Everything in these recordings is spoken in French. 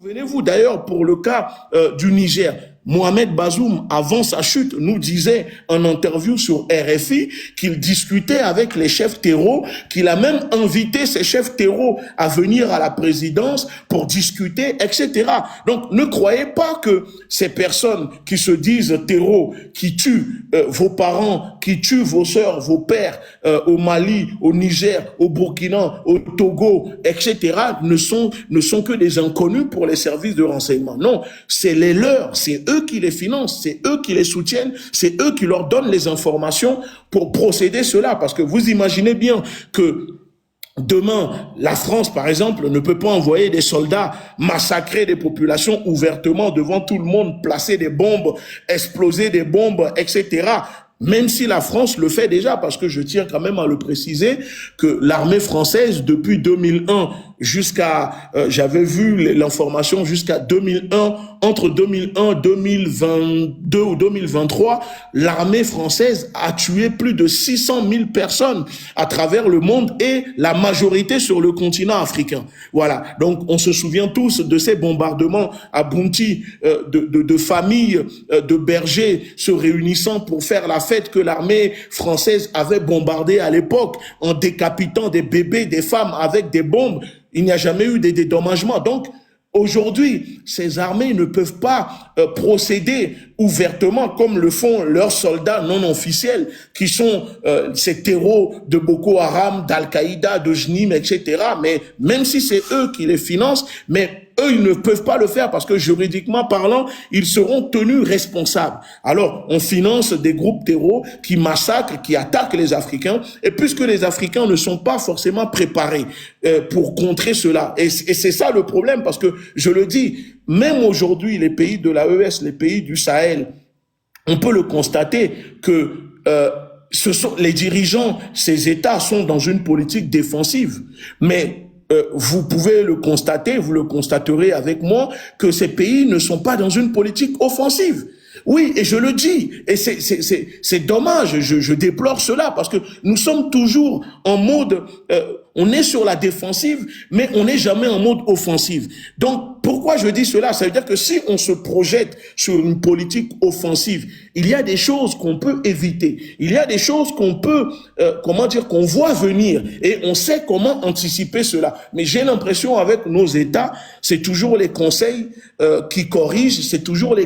Souvenez-vous d'ailleurs pour le cas du Niger. Mohamed Bazoum, avant sa chute, nous disait en interview sur RFI qu'il discutait avec les chefs terreaux, qu'il a même invité ces chefs terreaux à venir à la présidence pour discuter, etc. Donc ne croyez pas que ces personnes qui se disent terreaux, qui tuent vos parents, qui tuent vos sœurs, vos pères au Mali, au Niger, au Burkina, au Togo, etc. ne sont que des inconnus pour les services de renseignement. Non, c'est les leurs, c'est eux qui les financent, c'est eux qui les soutiennent, c'est eux qui leur donnent les informations pour procéder cela. Parce que vous imaginez bien que demain, la France, par exemple, ne peut pas envoyer des soldats massacrer des populations ouvertement devant tout le monde, placer des bombes, exploser des bombes, etc. Même si la France le fait déjà, parce que je tiens quand même à le préciser, que l'armée française, depuis 2001 jusqu'à, j'avais vu l'information jusqu'à 2001, entre 2001, 2022 ou 2023, l'armée française a tué plus de 600 000 personnes à travers le monde et la majorité sur le continent africain. Voilà. Donc, on se souvient tous de ces bombardements à Bounty, de familles de bergers se réunissant pour faire la fête que l'armée française avait bombardée à l'époque en décapitant des bébés, des femmes avec des bombes. Il n'y a jamais eu de dédommagement. Donc, aujourd'hui, ces armées ne peuvent pas procéder ouvertement comme le font leurs soldats non officiels, qui sont ces terreaux de Boko Haram, d'Al-Qaïda, de Jnim, etc. Mais même si c'est eux qui les financent, mais eux, ils ne peuvent pas le faire parce que juridiquement parlant, ils seront tenus responsables. Alors, on finance des groupes terreaux qui massacrent, qui attaquent les Africains. Et puisque les Africains ne sont pas forcément préparés pour contrer cela, et c'est ça le problème, parce que je le dis, même aujourd'hui, les pays de l'AES, les pays du Sahel, on peut le constater que ce sont les dirigeants, ces États sont dans une politique défensive. Mais vous pouvez le constater, vous le constaterez avec moi, que ces pays ne sont pas dans une politique offensive. Oui, et je le dis, et c'est dommage, je déplore cela, parce que nous sommes toujours en mode, on est sur la défensive, mais on n'est jamais en mode offensive. Donc, pourquoi je dis cela? Ça veut dire que si on se projette sur une politique offensive, il y a des choses qu'on peut éviter, il y a des choses qu'on peut, qu'on voit venir, et on sait comment anticiper cela. Mais j'ai l'impression avec nos États, c'est toujours les conseils qui corrigent, c'est toujours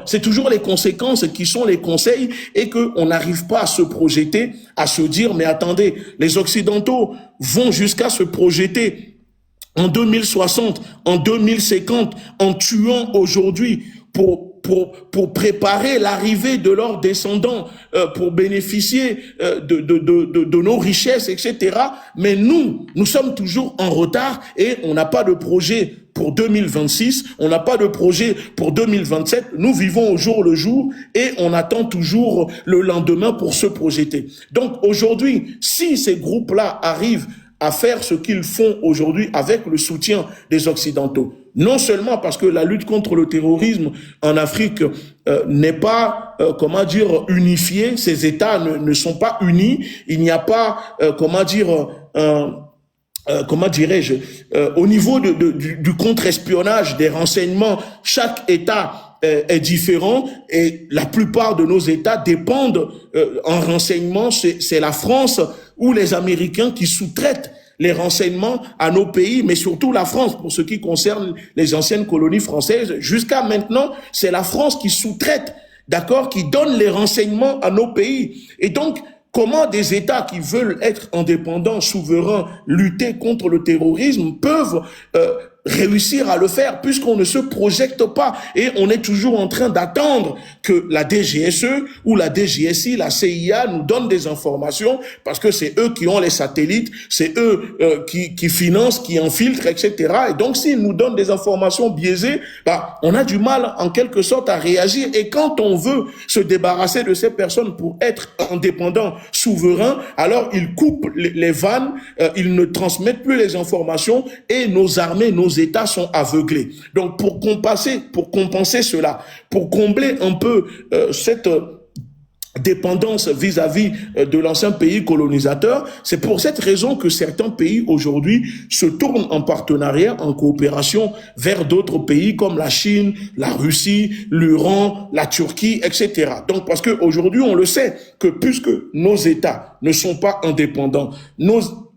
c'est toujours les conséquences qui sont les conseils, et qu'on n'arrive pas à se projeter, à se dire, mais attendez, les Occidentaux vont jusqu'à se projeter en 2060, en 2050, en tuant aujourd'hui pour préparer l'arrivée de leurs descendants, pour bénéficier de nos richesses, etc. Mais nous sommes toujours en retard et on n'a pas de projet pour 2026, on n'a pas de projet pour 2027. Nous vivons au jour le jour et on attend toujours le lendemain pour se projeter. Donc aujourd'hui, si ces groupes-là arrivent à faire ce qu'ils font aujourd'hui avec le soutien des Occidentaux, non seulement parce que la lutte contre le terrorisme en Afrique n'est pas, unifiée, ces États ne sont pas unis, il n'y a pas, au niveau du contre-espionnage, des renseignements, chaque État est différent et la plupart de nos États dépendent en renseignement, c'est la France ou les Américains qui sous-traitent les renseignements à nos pays, mais surtout la France, pour ce qui concerne les anciennes colonies françaises. Jusqu'à maintenant, c'est la France qui sous-traite, d'accord, qui donne les renseignements à nos pays. Et donc, comment des États qui veulent être indépendants, souverains, lutter contre le terrorisme peuvent réussir à le faire puisqu'on ne se projette pas et on est toujours en train d'attendre que la DGSE ou la DGSI, la CIA nous donne des informations parce que c'est eux qui ont les satellites, c'est eux qui financent, qui infiltrent, etc. Et donc s'ils nous donnent des informations biaisées, on a du mal en quelque sorte à réagir. Et quand on veut se débarrasser de ces personnes pour être indépendant, souverain, alors ils coupent les vannes, ils ne transmettent plus les informations et nos armées, nos États sont aveuglés. Donc pour compenser cela, pour combler un peu dépendance vis-à-vis de l'ancien pays colonisateur. C'est pour cette raison que certains pays aujourd'hui se tournent en partenariat, en coopération vers d'autres pays comme la Chine, la Russie, l'Iran, la Turquie, etc. Donc parce qu'aujourd'hui on le sait que puisque nos États ne sont pas indépendants,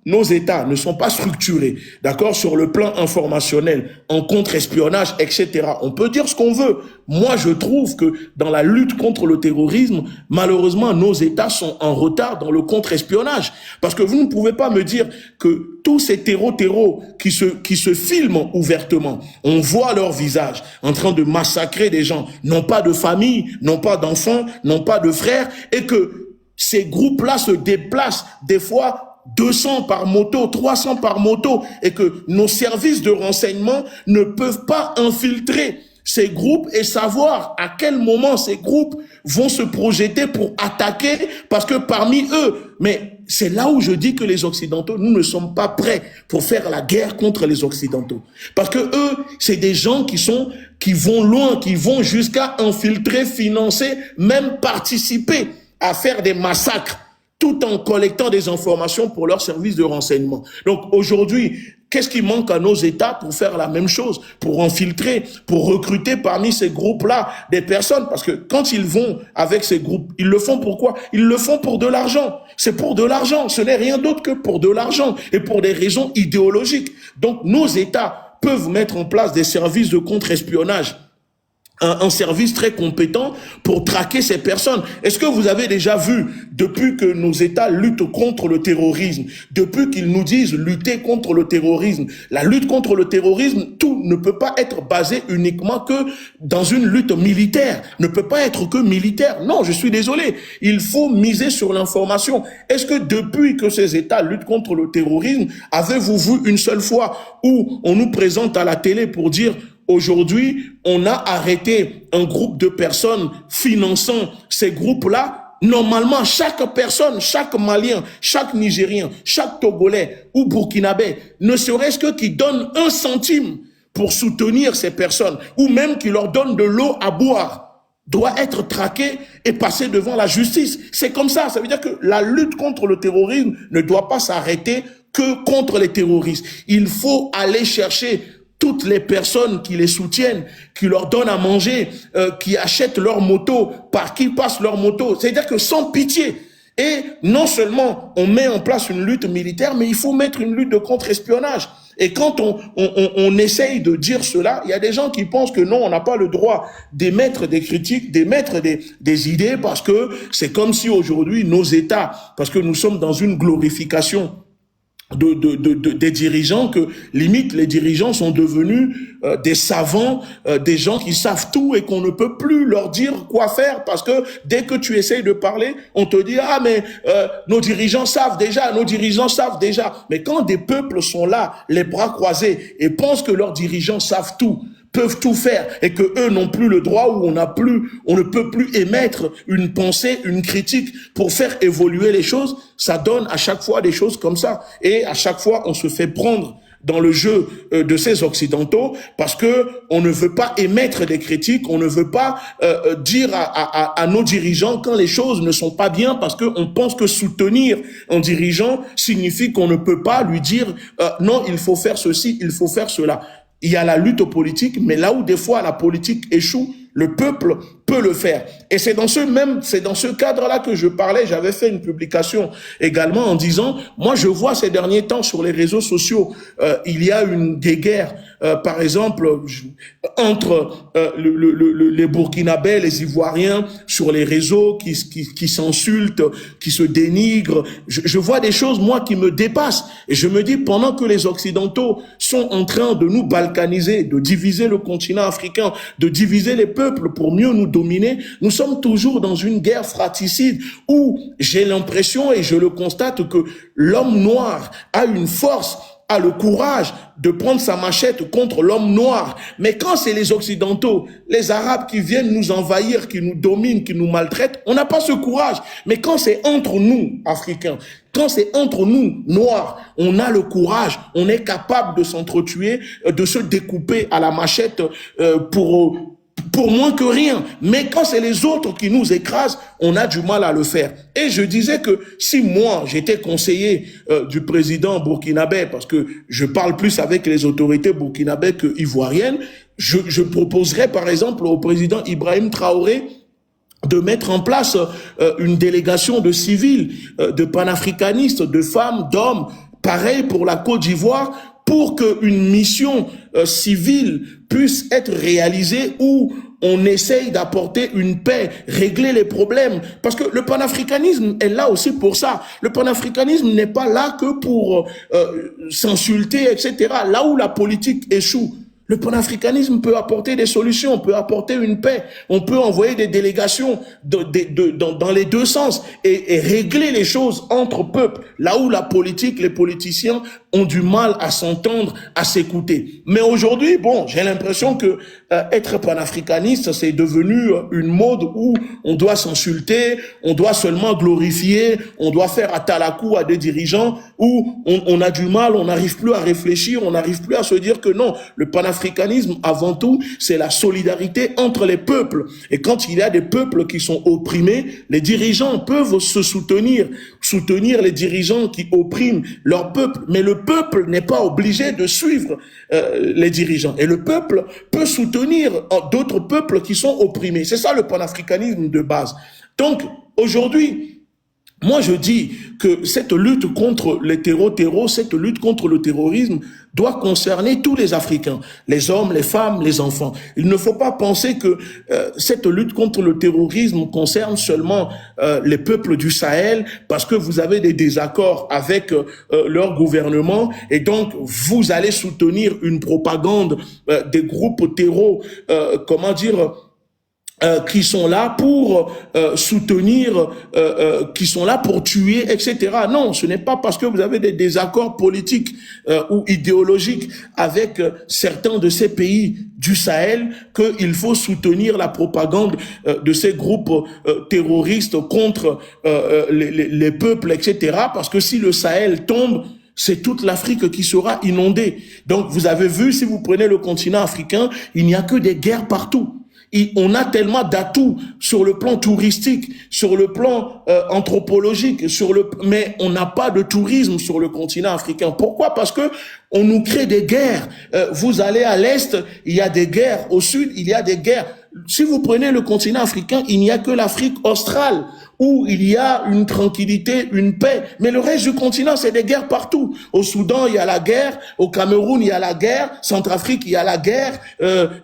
nos États ne sont pas structurés, d'accord, sur le plan informationnel, en contre-espionnage, etc. On peut dire ce qu'on veut. Moi, je trouve que dans la lutte contre le terrorisme, malheureusement, nos États sont en retard dans le contre-espionnage. Parce que vous ne pouvez pas me dire que tous ces terreaux qui se filment ouvertement, on voit leur visage en train de massacrer des gens, n'ont pas de famille, n'ont pas d'enfants, n'ont pas de frères, et que ces groupes-là se déplacent des fois 200 par moto, 300 par moto, et que nos services de renseignement ne peuvent pas infiltrer ces groupes et savoir à quel moment ces groupes vont se projeter pour attaquer, parce que parmi eux, mais c'est là où je dis que les Occidentaux, nous ne sommes pas prêts pour faire la guerre contre les Occidentaux. Parce que eux, c'est des gens qui vont loin, qui vont jusqu'à infiltrer, financer, même participer à faire des massacres, tout en collectant des informations pour leurs services de renseignement. Donc aujourd'hui, qu'est-ce qui manque à nos États pour faire la même chose, pour infiltrer, pour recruter parmi ces groupes-là des personnes? Parce que quand ils vont avec ces groupes, ils le font pourquoi? Ils le font pour de l'argent. C'est pour de l'argent. Ce n'est rien d'autre que pour de l'argent et pour des raisons idéologiques. Donc nos États peuvent mettre en place des services de contre-espionnage, un service très compétent pour traquer ces personnes. Est-ce que vous avez déjà vu, depuis que nos États luttent contre le terrorisme, depuis qu'ils nous disent lutter contre le terrorisme, la lutte contre le terrorisme, tout ne peut pas être basé uniquement que dans une lutte militaire, ne peut pas être que militaire. Non, je suis désolé. Il faut miser sur l'information. Est-ce que depuis que ces États luttent contre le terrorisme, avez-vous vu une seule fois où on nous présente à la télé pour dire: aujourd'hui, on a arrêté un groupe de personnes finançant ces groupes-là? Normalement, chaque personne, chaque Malien, chaque Nigérien, chaque Togolais ou Burkinabé, ne serait-ce que qui donne 1 centime pour soutenir ces personnes, ou même qui leur donne de l'eau à boire, doit être traqué et passer devant la justice. C'est comme ça. Ça veut dire que la lutte contre le terrorisme ne doit pas s'arrêter que contre les terroristes. Il faut aller chercher toutes les personnes qui les soutiennent, qui leur donnent à manger, qui achètent leur moto, par qui passent leur moto. C'est-à-dire que sans pitié. Et non seulement on met en place une lutte militaire, mais il faut mettre une lutte de contre-espionnage. Et quand on essaye de dire cela, il y a des gens qui pensent que non, on n'a pas le droit d'émettre des critiques, d'émettre des idées, parce que c'est comme si aujourd'hui nos États, parce que nous sommes dans une glorification des dirigeants, que limite les dirigeants sont devenus des savants, des gens qui savent tout et qu'on ne peut plus leur dire quoi faire, parce que dès que tu essayes de parler, on te dit: ah mais nos dirigeants savent déjà, nos dirigeants savent déjà. Mais quand des peuples sont là, les bras croisés, et pensent que leurs dirigeants savent tout, peuvent tout faire, et que eux n'ont plus le droit, ou on ne peut plus émettre une pensée, une critique pour faire évoluer les choses, ça donne à chaque fois des choses comme ça. Et à chaque fois, on se fait prendre dans le jeu de ces Occidentaux, parce que on ne veut pas émettre des critiques, on ne veut pas dire à nos dirigeants quand les choses ne sont pas bien, parce que on pense que soutenir un dirigeant signifie qu'on ne peut pas lui dire non, il faut faire ceci, il faut faire cela. Il y a la lutte politique, mais là où des fois la politique échoue, le peuple peut le faire. Et c'est dans ce cadre-là que je parlais. J'avais fait une publication également en disant: moi, je vois ces derniers temps sur les réseaux sociaux, il y a une guerre, par exemple, entre les Burkinabés, les Ivoiriens, sur les réseaux, qui s'insultent, qui se dénigrent. Je vois des choses, moi, qui me dépassent. Et je me dis, pendant que les Occidentaux sont en train de nous balkaniser, de diviser le continent africain, de diviser les peuples pour mieux nous dominer, nous sommes toujours dans une guerre fratricide où j'ai l'impression, et je le constate, que l'homme noir a une force, a le courage de prendre sa machette contre l'homme noir. Mais quand c'est les Occidentaux, les Arabes qui viennent nous envahir, qui nous dominent, qui nous maltraitent, on n'a pas ce courage. Mais quand c'est entre nous, Africains, quand c'est entre nous, Noirs, on a le courage, on est capable de s'entretuer, de se découper à la machette pour moins que rien. Mais quand c'est les autres qui nous écrasent, on a du mal à le faire. Et je disais que si moi, j'étais conseiller du président burkinabé, parce que je parle plus avec les autorités burkinabé que ivoiriennes, je proposerais par exemple au président Ibrahim Traoré de mettre en place une délégation de civils, de panafricanistes, de femmes, d'hommes, pareil pour la Côte d'Ivoire, pour qu'une mission civile puisse être réalisée où on essaye d'apporter une paix, régler les problèmes. Parce que le panafricanisme est là aussi pour ça. Le panafricanisme n'est pas là que pour s'insulter, etc. Là où la politique échoue, le panafricanisme peut apporter des solutions, peut apporter une paix. On peut envoyer des délégations dans les deux sens et régler les choses entre peuples. Là où la politique, les politiciens ont du mal à s'entendre, à s'écouter. Mais aujourd'hui, bon, j'ai l'impression que être panafricaniste, c'est devenu une mode où on doit s'insulter, on doit seulement glorifier, on doit faire atalakou à des dirigeants, où on a du mal, on n'arrive plus à réfléchir, on n'arrive plus à se dire que non, le panafricanisme, avant tout, c'est la solidarité entre les peuples. Et quand il y a des peuples qui sont opprimés, les dirigeants peuvent se soutenir les dirigeants qui oppriment leur peuple. Mais le peuple n'est pas obligé de suivre les dirigeants. Et le peuple peut soutenir d'autres peuples qui sont opprimés. C'est ça le panafricanisme de base. Donc, aujourd'hui, moi, je dis que cette lutte contre les terreaux, cette lutte contre le terrorisme doit concerner tous les Africains, les hommes, les femmes, les enfants. Il ne faut pas penser que cette lutte contre le terrorisme concerne seulement les peuples du Sahel parce que vous avez des désaccords avec leur gouvernement et donc vous allez soutenir une propagande des groupes terreaux, qui sont là pour soutenir, qui sont là pour tuer, etc. Non, ce n'est pas parce que vous avez des désaccords politiques ou idéologiques avec certains de ces pays du Sahel qu'il faut soutenir la propagande de ces groupes terroristes contre les peuples, etc. Parce que si le Sahel tombe, c'est toute l'Afrique qui sera inondée. Donc, vous avez vu, si vous prenez le continent africain, il n'y a que des guerres partout. Et on a tellement d'atouts sur le plan touristique, sur le plan anthropologique, mais on n'a pas de tourisme sur le continent africain. Pourquoi? Parce que on nous crée des guerres. Vous allez à l'est, il y a des guerres. Au sud, il y a des guerres. Si vous prenez le continent africain, il n'y a que l'Afrique australe où il y a une tranquillité, une paix. Mais le reste du continent, c'est des guerres partout. Au Soudan, il y a la guerre. Au Cameroun, il y a la guerre. Centrafrique, il y a la guerre.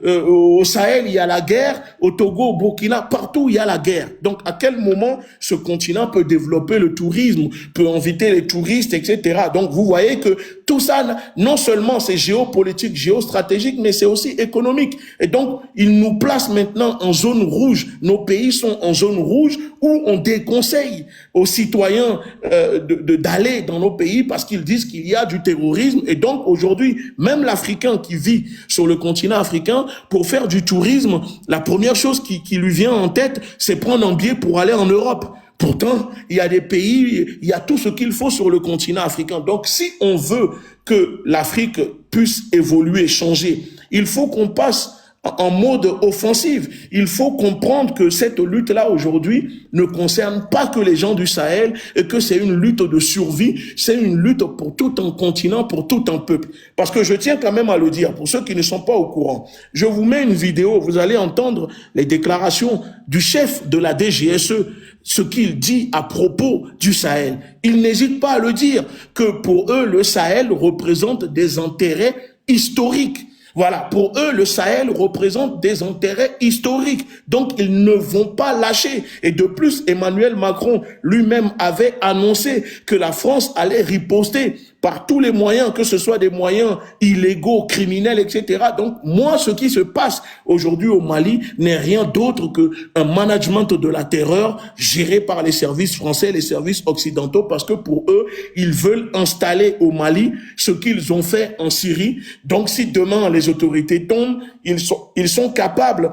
Au Sahel, il y a la guerre. Au Togo, au Burkina, partout, il y a la guerre. Donc, à quel moment ce continent peut développer le tourisme, peut inviter les touristes, etc. Donc, vous voyez que tout ça, non seulement c'est géopolitique, géostratégique, mais c'est aussi économique. Et donc, il nous place maintenant en zone rouge. Nos pays sont en zone rouge où on déconseille aux citoyens d'aller dans nos pays parce qu'ils disent qu'il y a du terrorisme. Et donc, aujourd'hui, même l'Africain qui vit sur le continent africain, pour faire du tourisme, la première chose qui lui vient en tête, c'est prendre un billet pour aller en Europe. Pourtant, il y a des pays, il y a tout ce qu'il faut sur le continent africain. Donc, si on veut que l'Afrique puisse évoluer, changer, il faut qu'on passe en mode offensif. Il faut comprendre que cette lutte-là aujourd'hui ne concerne pas que les gens du Sahel et que c'est une lutte de survie, c'est une lutte pour tout un continent, pour tout un peuple. Parce que je tiens quand même à le dire, pour ceux qui ne sont pas au courant, je vous mets une vidéo, vous allez entendre les déclarations du chef de la DGSE, ce qu'il dit à propos du Sahel. Il n'hésite pas à le dire, que pour eux, le Sahel représente des intérêts historiques. Voilà, pour eux, le Sahel représente des intérêts historiques. Donc, ils ne vont pas lâcher. Et de plus, Emmanuel Macron lui-même avait annoncé que la France allait riposter par tous les moyens, que ce soit des moyens illégaux, criminels, etc. Donc, moi, ce qui se passe aujourd'hui au Mali n'est rien d'autre qu'un management de la terreur géré par les services français, les services occidentaux, parce que pour eux, ils veulent installer au Mali ce qu'ils ont fait en Syrie. Donc, si demain les autorités tombent, ils sont capables,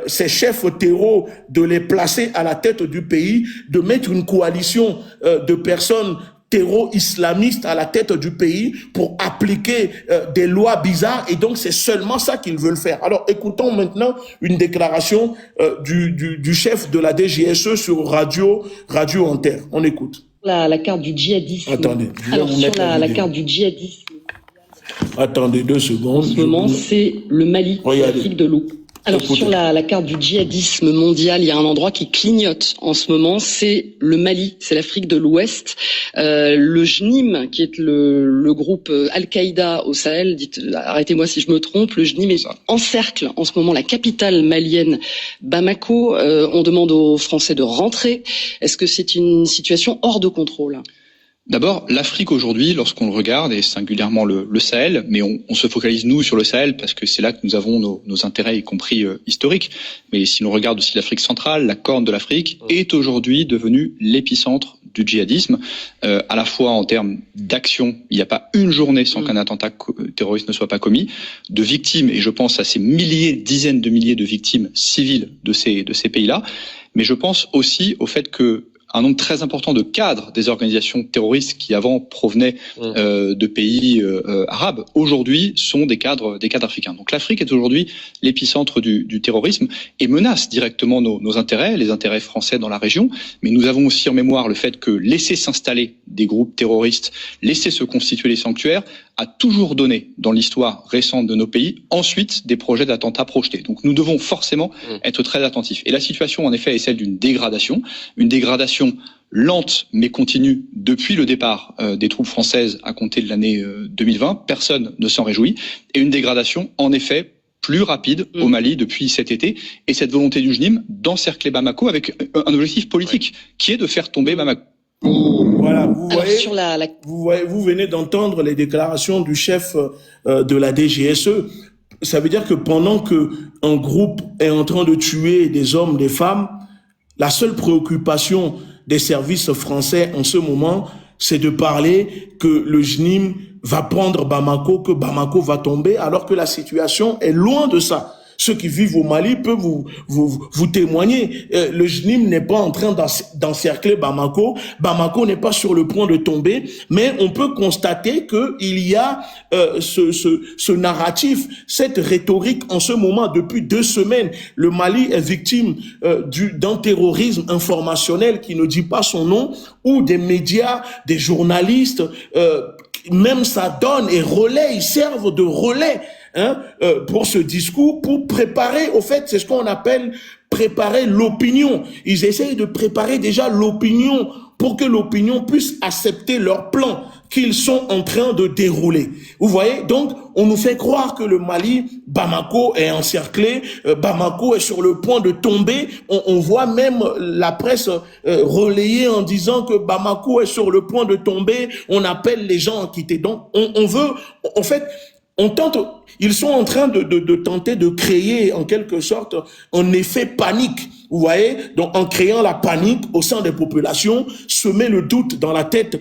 ces chefs terreaux, de les placer à la tête du pays, de mettre une coalition de personnes terro-islamiste à la tête du pays pour appliquer des lois bizarres, et donc c'est seulement ça qu'ils veulent faire. Alors écoutons maintenant une déclaration du chef de la DGSE sur Radio Inter. On écoute. La carte du djihadisme. Attendez. Alors sur la carte du djihadisme. Attendez 2 secondes. En ce moment, c'est le Mali, l'Afrique de l'Ouest. Alors sur la carte du djihadisme mondial, il y a un endroit qui clignote en ce moment, c'est le Mali, c'est l'Afrique de l'Ouest. Le JNIM, qui est le groupe Al-Qaïda au Sahel, arrêtez-moi si je me trompe, le JNIM encercle en ce moment la capitale malienne Bamako. On demande aux Français de rentrer. Est-ce que c'est une situation hors de contrôle ? D'abord, l'Afrique aujourd'hui, lorsqu'on le regarde, et singulièrement le Sahel, mais on se focalise nous sur le Sahel parce que c'est là que nous avons nos intérêts, y compris historiques. Mais si l'on regarde aussi l'Afrique centrale, la Corne de l'Afrique est aujourd'hui devenue l'épicentre du djihadisme, à la fois en termes d'action, il n'y a pas une journée sans qu'un attentat terroriste ne soit pas commis, de victimes, et je pense à ces dizaines de milliers de victimes civiles de ces pays-là, mais je pense aussi au fait que un nombre très important de cadres des organisations terroristes qui avant provenaient de pays arabes, aujourd'hui sont des cadres africains. Donc l'Afrique est aujourd'hui l'épicentre du terrorisme et menace directement nos intérêts, les intérêts français dans la région. Mais nous avons aussi en mémoire le fait que laisser s'installer des groupes terroristes, laisser se constituer les sanctuaires, a toujours donné dans l'histoire récente de nos pays ensuite des projets d'attentats projetés. Donc nous devons forcément être très attentifs. Et la situation en effet est celle d'une dégradation lente mais continue depuis le départ des troupes françaises à compter de l'année 2020. Personne ne s'en réjouit. Et une dégradation en effet plus rapide au Mali depuis cet été. Et cette volonté du JNIM d'encercler Bamako avec un objectif politique qui est de faire tomber Bamako. Voilà, vous venez d'entendre les déclarations du chef de la DGSE. Ça veut dire que pendant que un groupe est en train de tuer des hommes, des femmes, la seule préoccupation des services français en ce moment, c'est de parler que le JNIM va prendre Bamako, que Bamako va tomber, alors que la situation est loin de ça. Ceux qui vivent au Mali peuvent vous témoigner. Le JNIM n'est pas en train d'encercler Bamako. Bamako n'est pas sur le point de tomber, mais on peut constater qu'il y a ce narratif, cette rhétorique en ce moment. Depuis 2 semaines, le Mali est victime d'un terrorisme informationnel qui ne dit pas son nom, où des médias, des journalistes, même ça donne et relais, ils servent de relais pour ce discours, pour préparer, au fait, c'est ce qu'on appelle préparer l'opinion. Ils essayent de préparer déjà l'opinion pour que l'opinion puisse accepter leur plan qu'ils sont en train de dérouler. Vous voyez, donc on nous fait croire que le Mali, Bamako est encerclé, Bamako est sur le point de tomber. On voit même la presse relayer en disant que Bamako est sur le point de tomber. On appelle les gens à quitter. Donc on veut, en fait, ils sont en train de tenter de créer en quelque sorte un effet panique. Vous voyez, donc en créant la panique au sein des populations, semer le doute dans la tête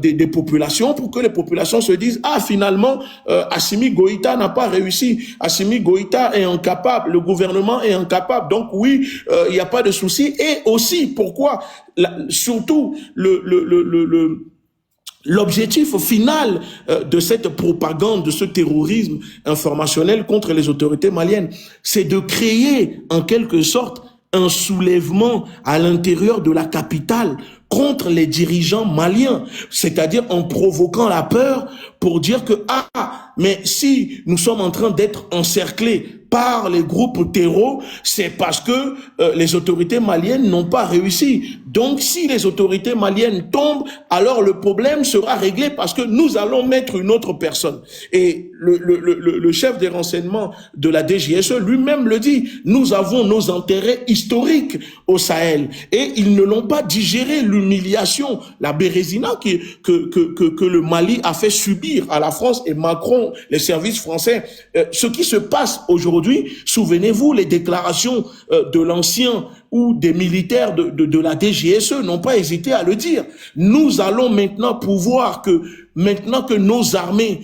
des populations pour que les populations se disent finalement Assimi Goïta n'a pas réussi, Assimi Goïta est incapable, le gouvernement est incapable, donc oui, il n'y a pas de souci. Et aussi pourquoi surtout l'objectif final de cette propagande, de ce terrorisme informationnel contre les autorités maliennes, c'est de créer en quelque sorte un soulèvement à l'intérieur de la capitale contre les dirigeants maliens, c'est-à-dire en provoquant la peur pour dire que mais si nous sommes en train d'être encerclés par les groupes terreaux, c'est parce que les autorités maliennes n'ont pas réussi. Donc si les autorités maliennes tombent, alors le problème sera réglé parce que nous allons mettre une autre personne. Et le chef des renseignements de la DGSE lui-même le dit, nous avons nos intérêts historiques au Sahel et ils ne l'ont pas digéré, l'humiliation, la bérésina que le Mali a fait subir à la France et Macron, les services français. Ce qui se passe aujourd'hui, souvenez-vous, les déclarations de l'ancien ou des militaires de la DGSE n'ont pas hésité à le dire. Nous allons maintenant maintenant que nos armées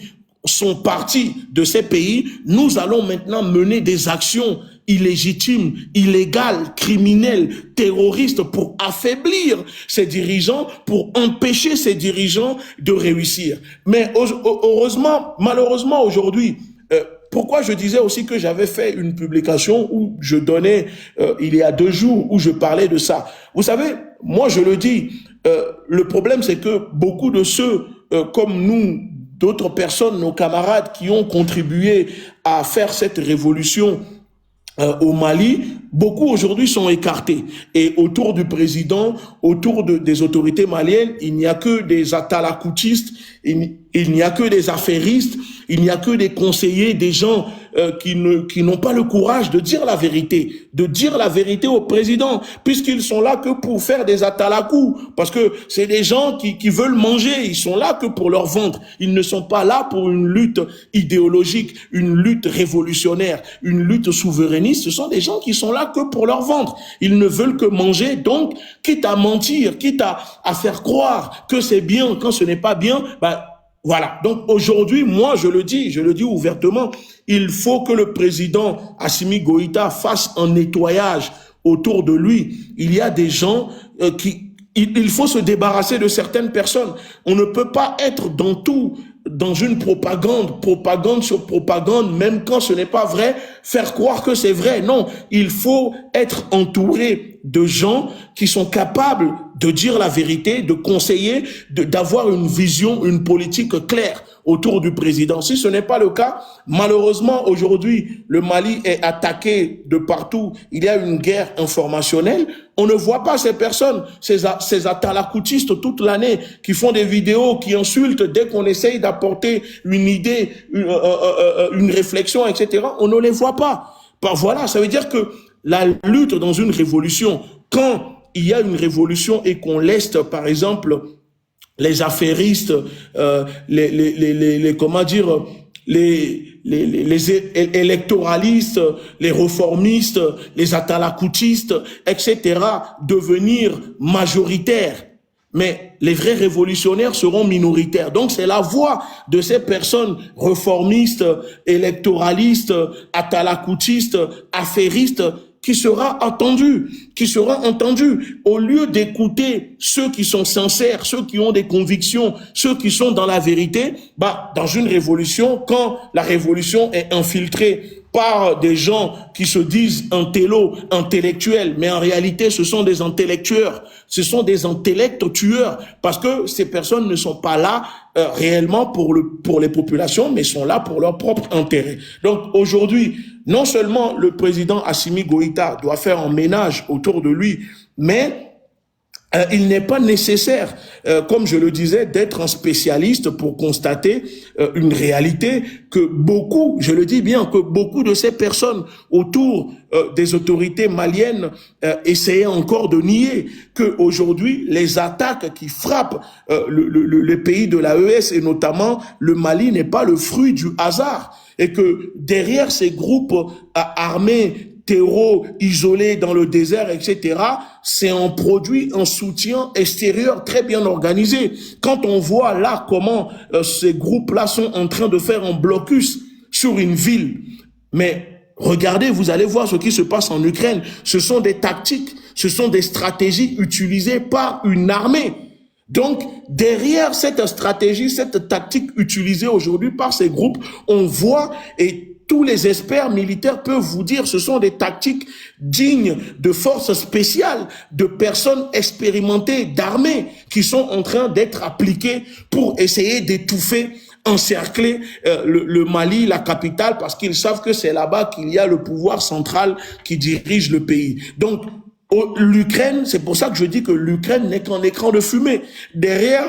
sont parties de ces pays, nous allons maintenant mener des actions illégitime, illégal, criminel, terroriste pour affaiblir ces dirigeants, pour empêcher ces dirigeants de réussir. Mais heureusement, malheureusement aujourd'hui, pourquoi je disais aussi que j'avais fait une publication où je donnais, il y a 2 jours, où je parlais de ça. Vous savez, moi je le dis, le problème c'est que beaucoup de ceux comme nous, d'autres personnes, nos camarades qui ont contribué à faire cette révolution au Mali, beaucoup aujourd'hui sont écartés. Et autour du président, autour des autorités maliennes, il n'y a que des atalakoutistes, il n'y a que des affairistes, il n'y a que des conseillers, des gens qui n'ont pas le courage de dire la vérité au président, puisqu'ils sont là que pour faire des atalakou, parce que c'est des gens qui veulent manger, ils sont là que pour leur ventre, ils ne sont pas là pour une lutte idéologique, une lutte révolutionnaire, une lutte souverainiste, ce sont des gens qui sont là que pour leur ventre, ils ne veulent que manger, donc quitte à mentir, quitte à faire croire que c'est bien quand ce n'est pas bien, voilà. Donc aujourd'hui, moi je le dis ouvertement, il faut que le président Assimi Goïta fasse un nettoyage autour de lui. Il y a des gens il faut se débarrasser de certaines personnes. On ne peut pas être dans tout, dans une propagande sur propagande, même quand ce n'est pas vrai, faire croire que c'est vrai. Non, il faut être entouré de gens qui sont capables de dire la vérité, de conseiller, d'avoir une vision, une politique claire autour du président. Si ce n'est pas le cas, malheureusement, aujourd'hui, le Mali est attaqué de partout. Il y a une guerre informationnelle. On ne voit pas ces personnes, ces atalakoutistes toute l'année qui font des vidéos, qui insultent dès qu'on essaye d'apporter une idée, une réflexion, etc. On ne les voit pas. Voilà, ça veut dire que la lutte dans une révolution, quand il y a une révolution et qu'on laisse, par exemple, les affairistes, comment dire, les électoralistes, les réformistes, les atalakoutistes, etc., devenir majoritaires. Mais les vrais révolutionnaires seront minoritaires. Donc c'est la voix de ces personnes réformistes, électoralistes, atalakoutistes, affairistes qui sera entendue, au lieu d'écouter ceux qui sont sincères, ceux qui ont des convictions, ceux qui sont dans la vérité. Dans une révolution, quand la révolution est infiltrée par des gens qui se disent intellectuels, mais en réalité ce sont des intellectueurs, ce sont des intellectueurs, parce que ces personnes ne sont pas là réellement pour les populations, mais sont là pour leur propre intérêt. Donc aujourd'hui, non seulement le président Assimi Goïta doit faire un ménage autour de lui, mais il n'est pas nécessaire, comme je le disais, d'être un spécialiste pour constater une réalité que beaucoup, je le dis bien, que beaucoup de ces personnes autour des autorités maliennes essayaient encore de nier, que aujourd'hui les attaques qui frappent le pays de l'AES et notamment le Mali n'est pas le fruit du hasard, et que derrière ces groupes armés terreau isolés dans le désert, etc., c'est un produit, un soutien extérieur très bien organisé. Quand on voit là comment ces groupes-là sont en train de faire un blocus sur une ville, mais regardez, vous allez voir ce qui se passe en Ukraine. Ce sont des tactiques, ce sont des stratégies utilisées par une armée. Donc, derrière cette stratégie, cette tactique utilisée aujourd'hui par ces groupes, on voit, et tous les experts militaires peuvent vous dire, ce sont des tactiques dignes de forces spéciales, de personnes expérimentées, d'armées, qui sont en train d'être appliquées pour essayer d'étouffer, encercler le Mali, la capitale, parce qu'ils savent que c'est là-bas qu'il y a le pouvoir central qui dirige le pays. Donc, l'Ukraine, c'est pour ça que je dis que l'Ukraine n'est qu'un écran de fumée. Derrière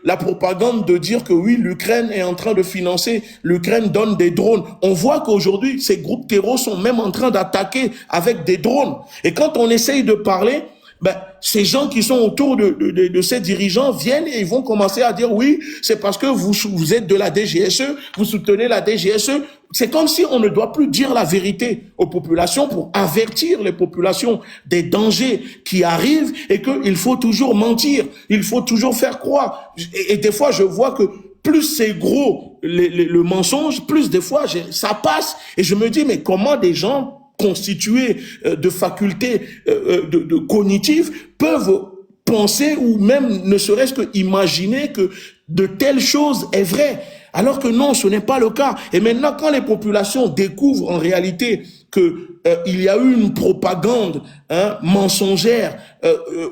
la propagande de dire que oui, l'Ukraine est en train de financer, l'Ukraine donne des drones. On voit qu'aujourd'hui, ces groupes terroristes sont même en train d'attaquer avec des drones. Et quand on essaye de parler, ces gens qui sont autour de ces dirigeants viennent et ils vont commencer à dire oui, c'est parce que vous êtes de la DGSE, vous soutenez la DGSE. C'est comme si on ne doit plus dire la vérité aux populations pour avertir les populations des dangers qui arrivent et qu'il faut toujours mentir, il faut toujours faire croire. Et des fois, je vois que plus c'est gros le mensonge, plus des fois ça passe et je me dis mais comment des gens constitués de facultés de cognitives peuvent penser ou même ne serait-ce que imaginer que de telles choses est vrai. Alors que non, ce n'est pas le cas. Et maintenant, quand les populations découvrent en réalité que il y a eu une propagande mensongère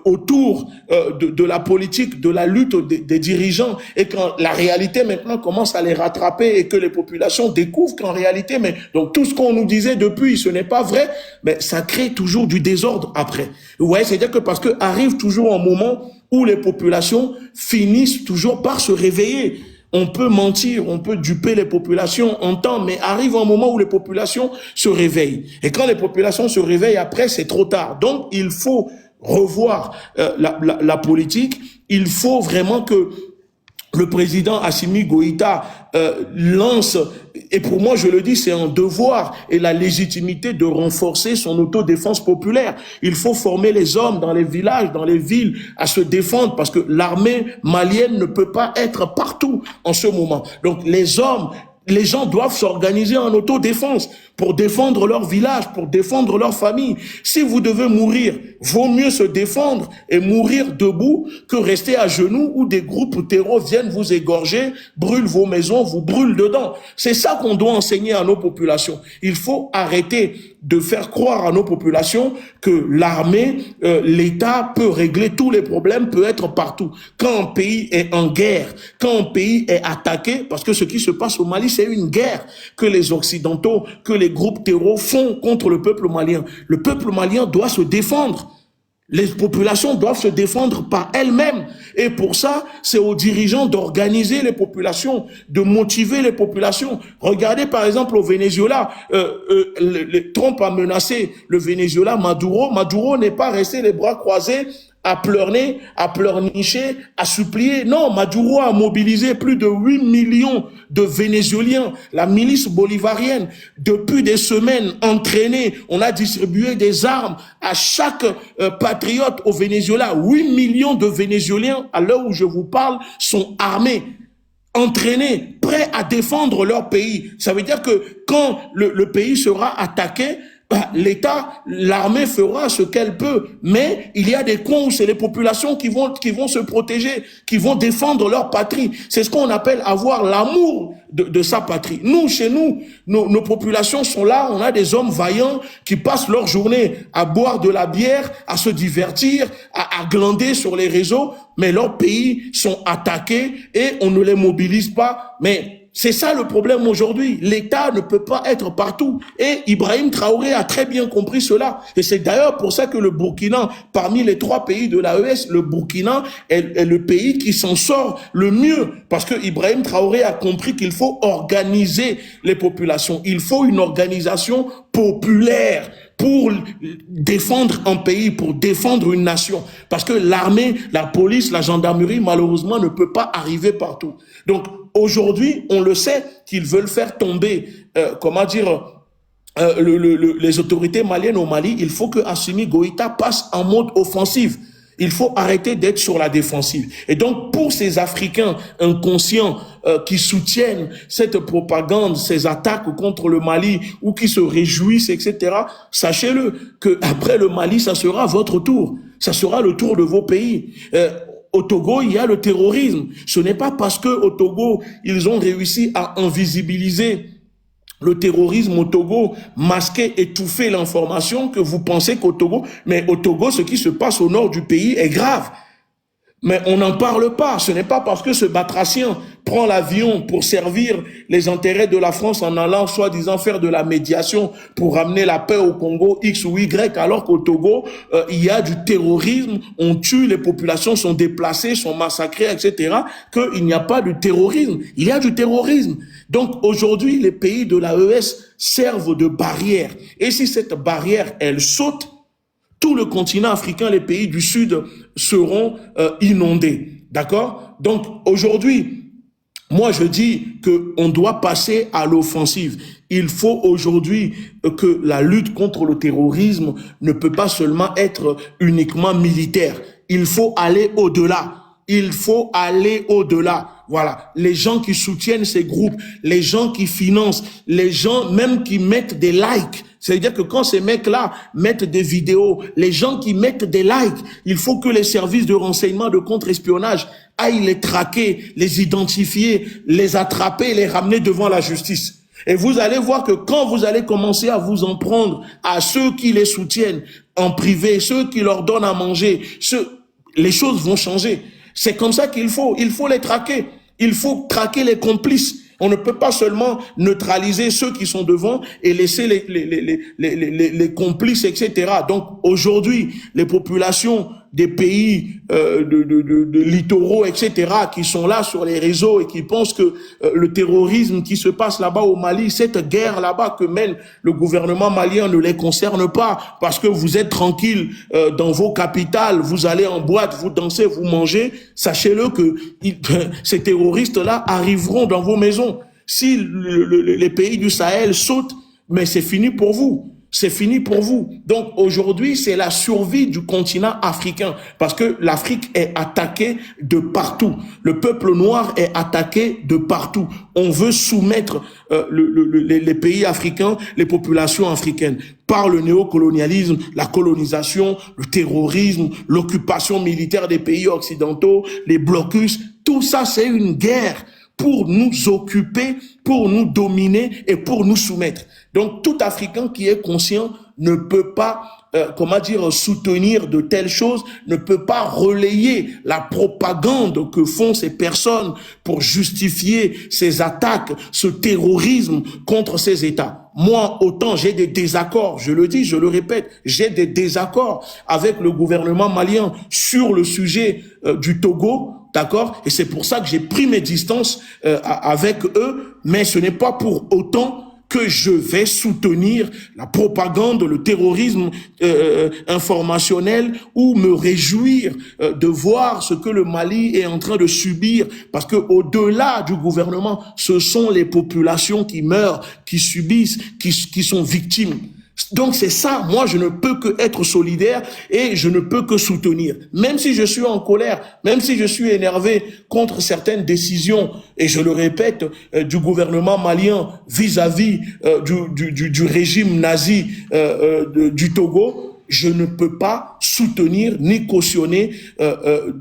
autour de la politique, de la lutte des dirigeants, et quand la réalité maintenant commence à les rattraper et que les populations découvrent qu'en réalité, mais donc tout ce qu'on nous disait depuis, ce n'est pas vrai, mais ça crée toujours du désordre après. Ouais, c'est-à-dire que parce que arrive toujours un moment où les populations finissent toujours par se réveiller. On peut mentir, on peut duper les populations en temps, mais arrive un moment où les populations se réveillent. Et quand les populations se réveillent, après, c'est trop tard. Donc, il faut revoir la politique. Il faut vraiment que le président Assimi Goïta lance, et pour moi je le dis, c'est un devoir et la légitimité de renforcer son autodéfense populaire. Il faut former les hommes dans les villages, dans les villes à se défendre parce que l'armée malienne ne peut pas être partout en ce moment. Donc les gens doivent s'organiser en autodéfense pour défendre leur village, pour défendre leur famille. Si vous devez mourir, vaut mieux se défendre et mourir debout que rester à genoux où des groupes terreaux viennent vous égorger, brûlent vos maisons, vous brûlent dedans. C'est ça qu'on doit enseigner à nos populations. Il faut arrêter de faire croire à nos populations que l'armée, l'État peut régler tous les problèmes, peut être partout. Quand un pays est en guerre, quand un pays est attaqué, parce que ce qui se passe au Mali, c'est une guerre que les Occidentaux, que les groupes terreaux font contre le peuple malien. Le peuple malien doit se défendre. Les populations doivent se défendre par elles-mêmes. Et pour ça, c'est aux dirigeants d'organiser les populations, de motiver les populations. Regardez par exemple au Venezuela, Trump a menacé le Venezuela, Maduro. Maduro n'est pas resté les bras croisés à pleurnicher, à supplier. Non, Maduro a mobilisé plus de 8 millions de Vénézuéliens, la milice bolivarienne, depuis des semaines entraînés. On a distribué des armes à chaque patriote au Venezuela. 8 millions de Vénézuéliens, à l'heure où je vous parle, sont armés, entraînés, prêts à défendre leur pays. Ça veut dire que quand le pays sera attaqué, l'État, l'armée fera ce qu'elle peut, mais il y a des coins où c'est les populations qui vont se protéger, qui vont défendre leur patrie. C'est ce qu'on appelle avoir l'amour de sa patrie. Nous, chez nous, nos populations sont là, on a des hommes vaillants qui passent leur journée à boire de la bière, à se divertir, à glander sur les réseaux, mais leurs pays sont attaqués et on ne les mobilise pas, mais c'est ça le problème aujourd'hui. L'État ne peut pas être partout. Et Ibrahim Traoré a très bien compris cela. Et c'est d'ailleurs pour ça que le Burkina, parmi les 3 pays de l'AES, le Burkina est le pays qui s'en sort le mieux. Parce que Ibrahim Traoré a compris qu'il faut organiser les populations. Il faut une organisation populaire pour défendre un pays, pour défendre une nation. Parce que l'armée, la police, la gendarmerie, malheureusement, ne peut pas arriver partout. Donc, aujourd'hui, on le sait qu'ils veulent faire tomber, les autorités maliennes au Mali. Il faut que Assimi Goïta passe en mode offensif. Il faut arrêter d'être sur la défensive. Et donc, pour ces Africains inconscients qui soutiennent cette propagande, ces attaques contre le Mali, ou qui se réjouissent, etc., sachez-le que après le Mali, ça sera votre tour. Ça sera le tour de vos pays. Au Togo, il y a le terrorisme. Ce n'est pas parce que au Togo, ils ont réussi à invisibiliser le terrorisme au Togo, masquer, étouffer l'information que vous pensez qu'au Togo, mais au Togo, ce qui se passe au nord du pays est grave. Mais on n'en parle pas. Ce n'est pas parce que ce batracien prend l'avion pour servir les intérêts de la France en allant soi-disant faire de la médiation pour ramener la paix au Congo X ou Y, alors qu'au Togo, il y a du terrorisme, on tue, les populations sont déplacées, sont massacrées, etc., qu'il n'y a pas de terrorisme. Il y a du terrorisme. Donc aujourd'hui, les pays de l'AES servent de barrière. Et si cette barrière, elle saute, tout le continent africain, les pays du Sud seront inondés. D'accord? Donc aujourd'hui, moi je dis qu'on doit passer à l'offensive. Il faut aujourd'hui que la lutte contre le terrorisme ne peut pas seulement être uniquement militaire. Il faut aller au-delà. Il faut aller au-delà. Voilà. Les gens qui soutiennent ces groupes, les gens qui financent, les gens même qui mettent des likes. C'est-à-dire que quand ces mecs-là mettent des vidéos, les gens qui mettent des likes, il faut que les services de renseignement, de contre-espionnage aillent les traquer, les identifier, les attraper, les ramener devant la justice. Et vous allez voir que quand vous allez commencer à vous en prendre à ceux qui les soutiennent en privé, ceux qui leur donnent à manger, les choses vont changer. C'est comme ça qu'il faut les traquer. Il faut traquer les complices. On ne peut pas seulement neutraliser ceux qui sont devant et laisser les complices, etc. Donc aujourd'hui, les populations des pays de littoraux, etc., qui sont là sur les réseaux et qui pensent que le terrorisme qui se passe là-bas au Mali, cette guerre là-bas que mène le gouvernement malien ne les concerne pas parce que vous êtes tranquille dans vos capitales, vous allez en boîte, vous dansez, vous mangez. Sachez-le que ces terroristes-là arriveront dans vos maisons. Si les pays du Sahel sautent, mais c'est fini pour vous. C'est fini pour vous. Donc aujourd'hui, c'est la survie du continent africain parce que l'Afrique est attaquée de partout. Le peuple noir est attaqué de partout. On veut soumettre les pays africains, les populations africaines par le néocolonialisme, la colonisation, le terrorisme, l'occupation militaire des pays occidentaux, les blocus. Tout ça, c'est une guerre pour nous occuper, pour nous dominer et pour nous soumettre. Donc, tout Africain qui est conscient ne peut pas, soutenir de telles choses, ne peut pas relayer la propagande que font ces personnes pour justifier ces attaques, ce terrorisme contre ces États. Moi, autant j'ai des désaccords, je le dis, je le répète, j'ai des désaccords avec le gouvernement malien sur le sujet du Togo, d'accord? Et c'est pour ça que j'ai pris mes distances avec eux, mais ce n'est pas pour autant que je vais soutenir la propagande, le terrorisme informationnel ou me réjouir de voir ce que le Mali est en train de subir, parce que au-delà du gouvernement, ce sont les populations qui meurent, qui subissent, qui sont victimes. Donc c'est ça, moi je ne peux que être solidaire et je ne peux que soutenir. Même si je suis en colère, même si je suis énervé contre certaines décisions, et je le répète, du gouvernement malien vis-à-vis du régime nazi du Togo, je ne peux pas soutenir ni cautionner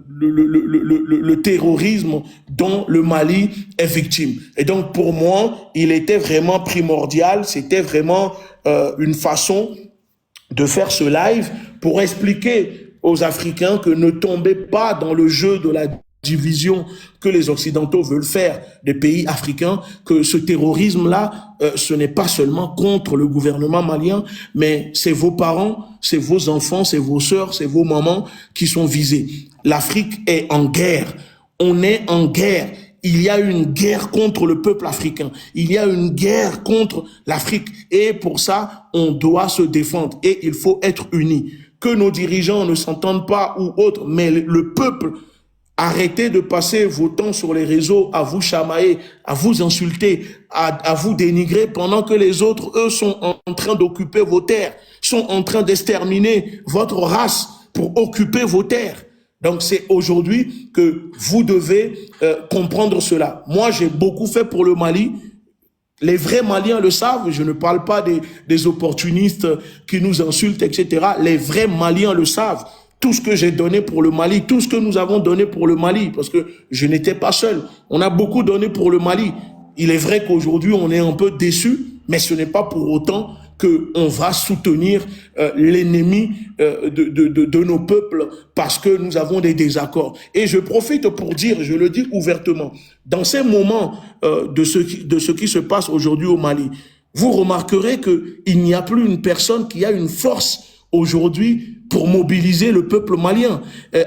le terrorisme dont le Mali est victime. Et donc pour moi, il était vraiment primordial, c'était vraiment une façon de faire ce live pour expliquer aux Africains que ne tombez pas dans le jeu de la division que les Occidentaux veulent faire des pays africains, que ce terrorisme-là, ce n'est pas seulement contre le gouvernement malien, mais c'est vos parents, c'est vos enfants, c'est vos sœurs, c'est vos mamans qui sont visés. L'Afrique est en guerre. On est en guerre. Il y a une guerre contre le peuple africain. Il y a une guerre contre l'Afrique. Et pour ça, on doit se défendre. Et il faut être unis. Que nos dirigeants ne s'entendent pas ou autre, mais le peuple, arrêtez de passer vos temps sur les réseaux à vous chamailler, à vous insulter, à vous dénigrer pendant que les autres, eux, sont en train d'occuper vos terres, sont en train d'exterminer votre race pour occuper vos terres. Donc c'est aujourd'hui que vous devez comprendre cela. Moi, j'ai beaucoup fait pour le Mali. Les vrais Maliens le savent. Je ne parle pas des opportunistes qui nous insultent, etc. Les vrais Maliens le savent. Tout ce que j'ai donné pour le Mali, tout ce que nous avons donné pour le Mali, parce que je n'étais pas seul. On a beaucoup donné pour le Mali. Il est vrai qu'aujourd'hui, on est un peu déçus, mais ce n'est pas pour autant qu'on va soutenir l'ennemi de nos peuples parce que nous avons des désaccords. Et je profite pour dire, je le dis ouvertement, dans ces moments de ce qui se passe aujourd'hui au Mali, vous remarquerez qu'il n'y a plus une personne qui a une force aujourd'hui pour mobiliser le peuple malien.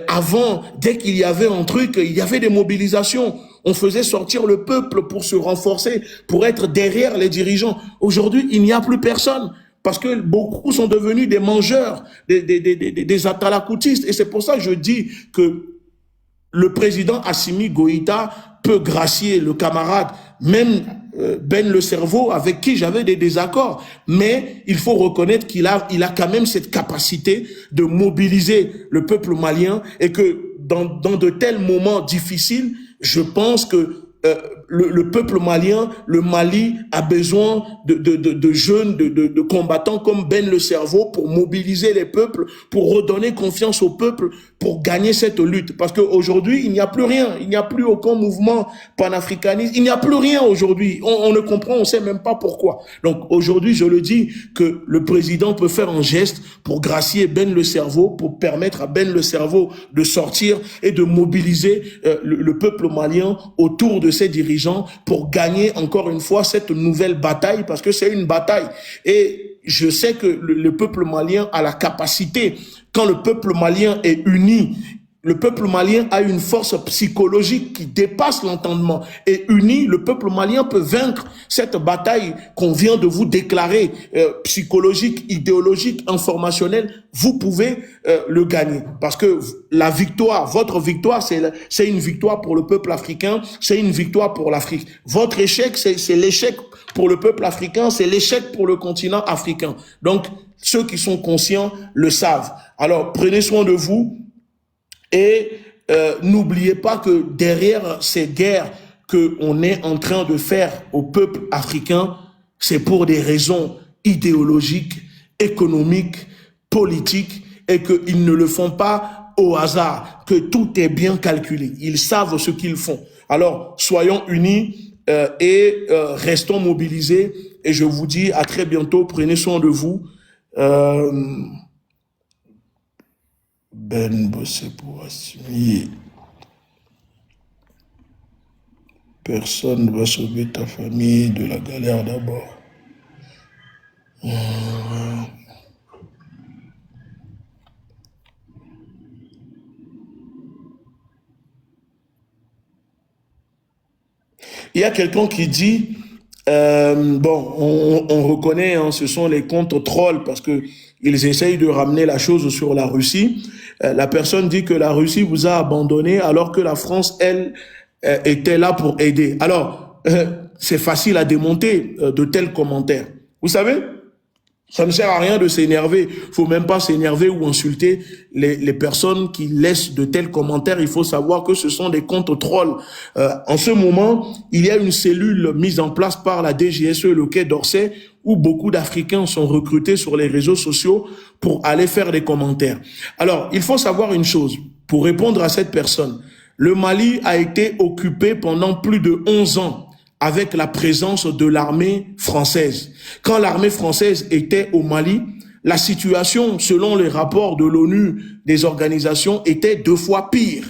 Avant, dès qu'il y avait un truc, il y avait des mobilisations. On faisait sortir le peuple pour se renforcer, pour être derrière les dirigeants. Aujourd'hui, il n'y a plus personne parce que beaucoup sont devenus des mangeurs, des atalakoutistes. Et c'est pour ça que je dis que le président Assimi Goïta peut gracier le camarade, même Ben le cerveau, avec qui j'avais des désaccords. Mais il faut reconnaître qu'il a quand même cette capacité de mobiliser le peuple malien et que dans de tels moments difficiles, je pense que le peuple malien, le Mali a besoin de jeunes, de combattants comme Ben le Cerveau pour mobiliser les peuples, pour redonner confiance au peuple, pour gagner cette lutte. Parce qu'aujourd'hui, il n'y a plus rien. Il n'y a plus aucun mouvement panafricaniste. Il n'y a plus rien aujourd'hui. On ne comprend, on ne sait même pas pourquoi. Donc aujourd'hui, je le dis, que le président peut faire un geste pour gracier Ben le Cerveau, pour permettre à Ben le Cerveau de sortir et de mobiliser le peuple malien autour de ses dirigeants pour gagner encore une fois cette nouvelle bataille, parce que c'est une bataille. Et je sais que le peuple malien a la capacité, quand le peuple malien est uni, le peuple malien a une force psychologique qui dépasse l'entendement. Et uni, le peuple malien peut vaincre cette bataille qu'on vient de vous déclarer, psychologique, idéologique, informationnelle. Vous pouvez le gagner. Parce que la victoire, votre victoire, c'est une victoire pour le peuple africain, c'est une victoire pour l'Afrique. Votre échec, c'est l'échec pour le peuple africain, c'est l'échec pour le continent africain. Donc, ceux qui sont conscients le savent. Alors, prenez soin de vous. Et n'oubliez pas que derrière ces guerres qu'on est en train de faire au peuple africain, c'est pour des raisons idéologiques, économiques, politiques, et qu'ils ne le font pas au hasard, que tout est bien calculé. Ils savent ce qu'ils font. Alors, soyons unis et restons mobilisés. Et je vous dis à très bientôt. Prenez soin de vous. Ben bossé pour assumer. Personne ne va sauver ta famille de la galère d'abord. Il y a quelqu'un qui dit, on reconnaît, hein, ce sont les comptes trolls parce que ils essayent de ramener la chose sur la Russie. La personne dit que la Russie vous a abandonné alors que la France, elle, était là pour aider. Alors, c'est facile à démonter de tels commentaires. Vous savez, ça ne sert à rien de s'énerver. Faut même pas s'énerver ou insulter les personnes qui laissent de tels commentaires. Il faut savoir que ce sont des comptes trolls. En ce moment, il y a une cellule mise en place par la DGSE, le Quai d'Orsay, où beaucoup d'Africains sont recrutés sur les réseaux sociaux pour aller faire des commentaires. Alors, il faut savoir une chose, pour répondre à cette personne. Le Mali a été occupé pendant plus de 11 ans avec la présence de l'armée française. Quand l'armée française était au Mali, la situation, selon les rapports de l'ONU, des organisations, était 2 fois pire.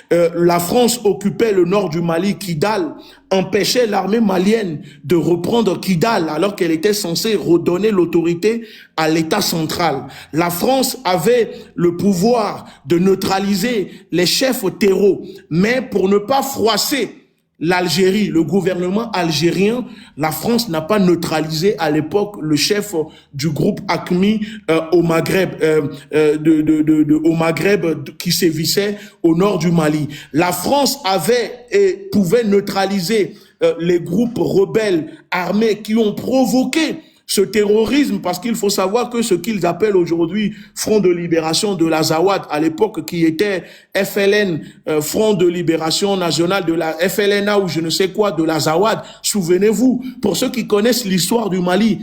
La France occupait le nord du Mali, Kidal, empêchait l'armée malienne de reprendre Kidal alors qu'elle était censée redonner l'autorité à l'État central. La France avait le pouvoir de neutraliser les chefs terreaux, mais pour ne pas froisser l'Algérie, le gouvernement algérien, la France n'a pas neutralisé à l'époque le chef du groupe AQMI au Maghreb, au Maghreb qui sévissait au nord du Mali. La France avait et pouvait neutraliser les groupes rebelles armés qui ont provoqué ce terrorisme, parce qu'il faut savoir que ce qu'ils appellent aujourd'hui Front de Libération de l'Azawad, à l'époque qui était FLN, Front de Libération Nationale de la FLNA ou je ne sais quoi de l'Azawad, souvenez-vous, pour ceux qui connaissent l'histoire du Mali,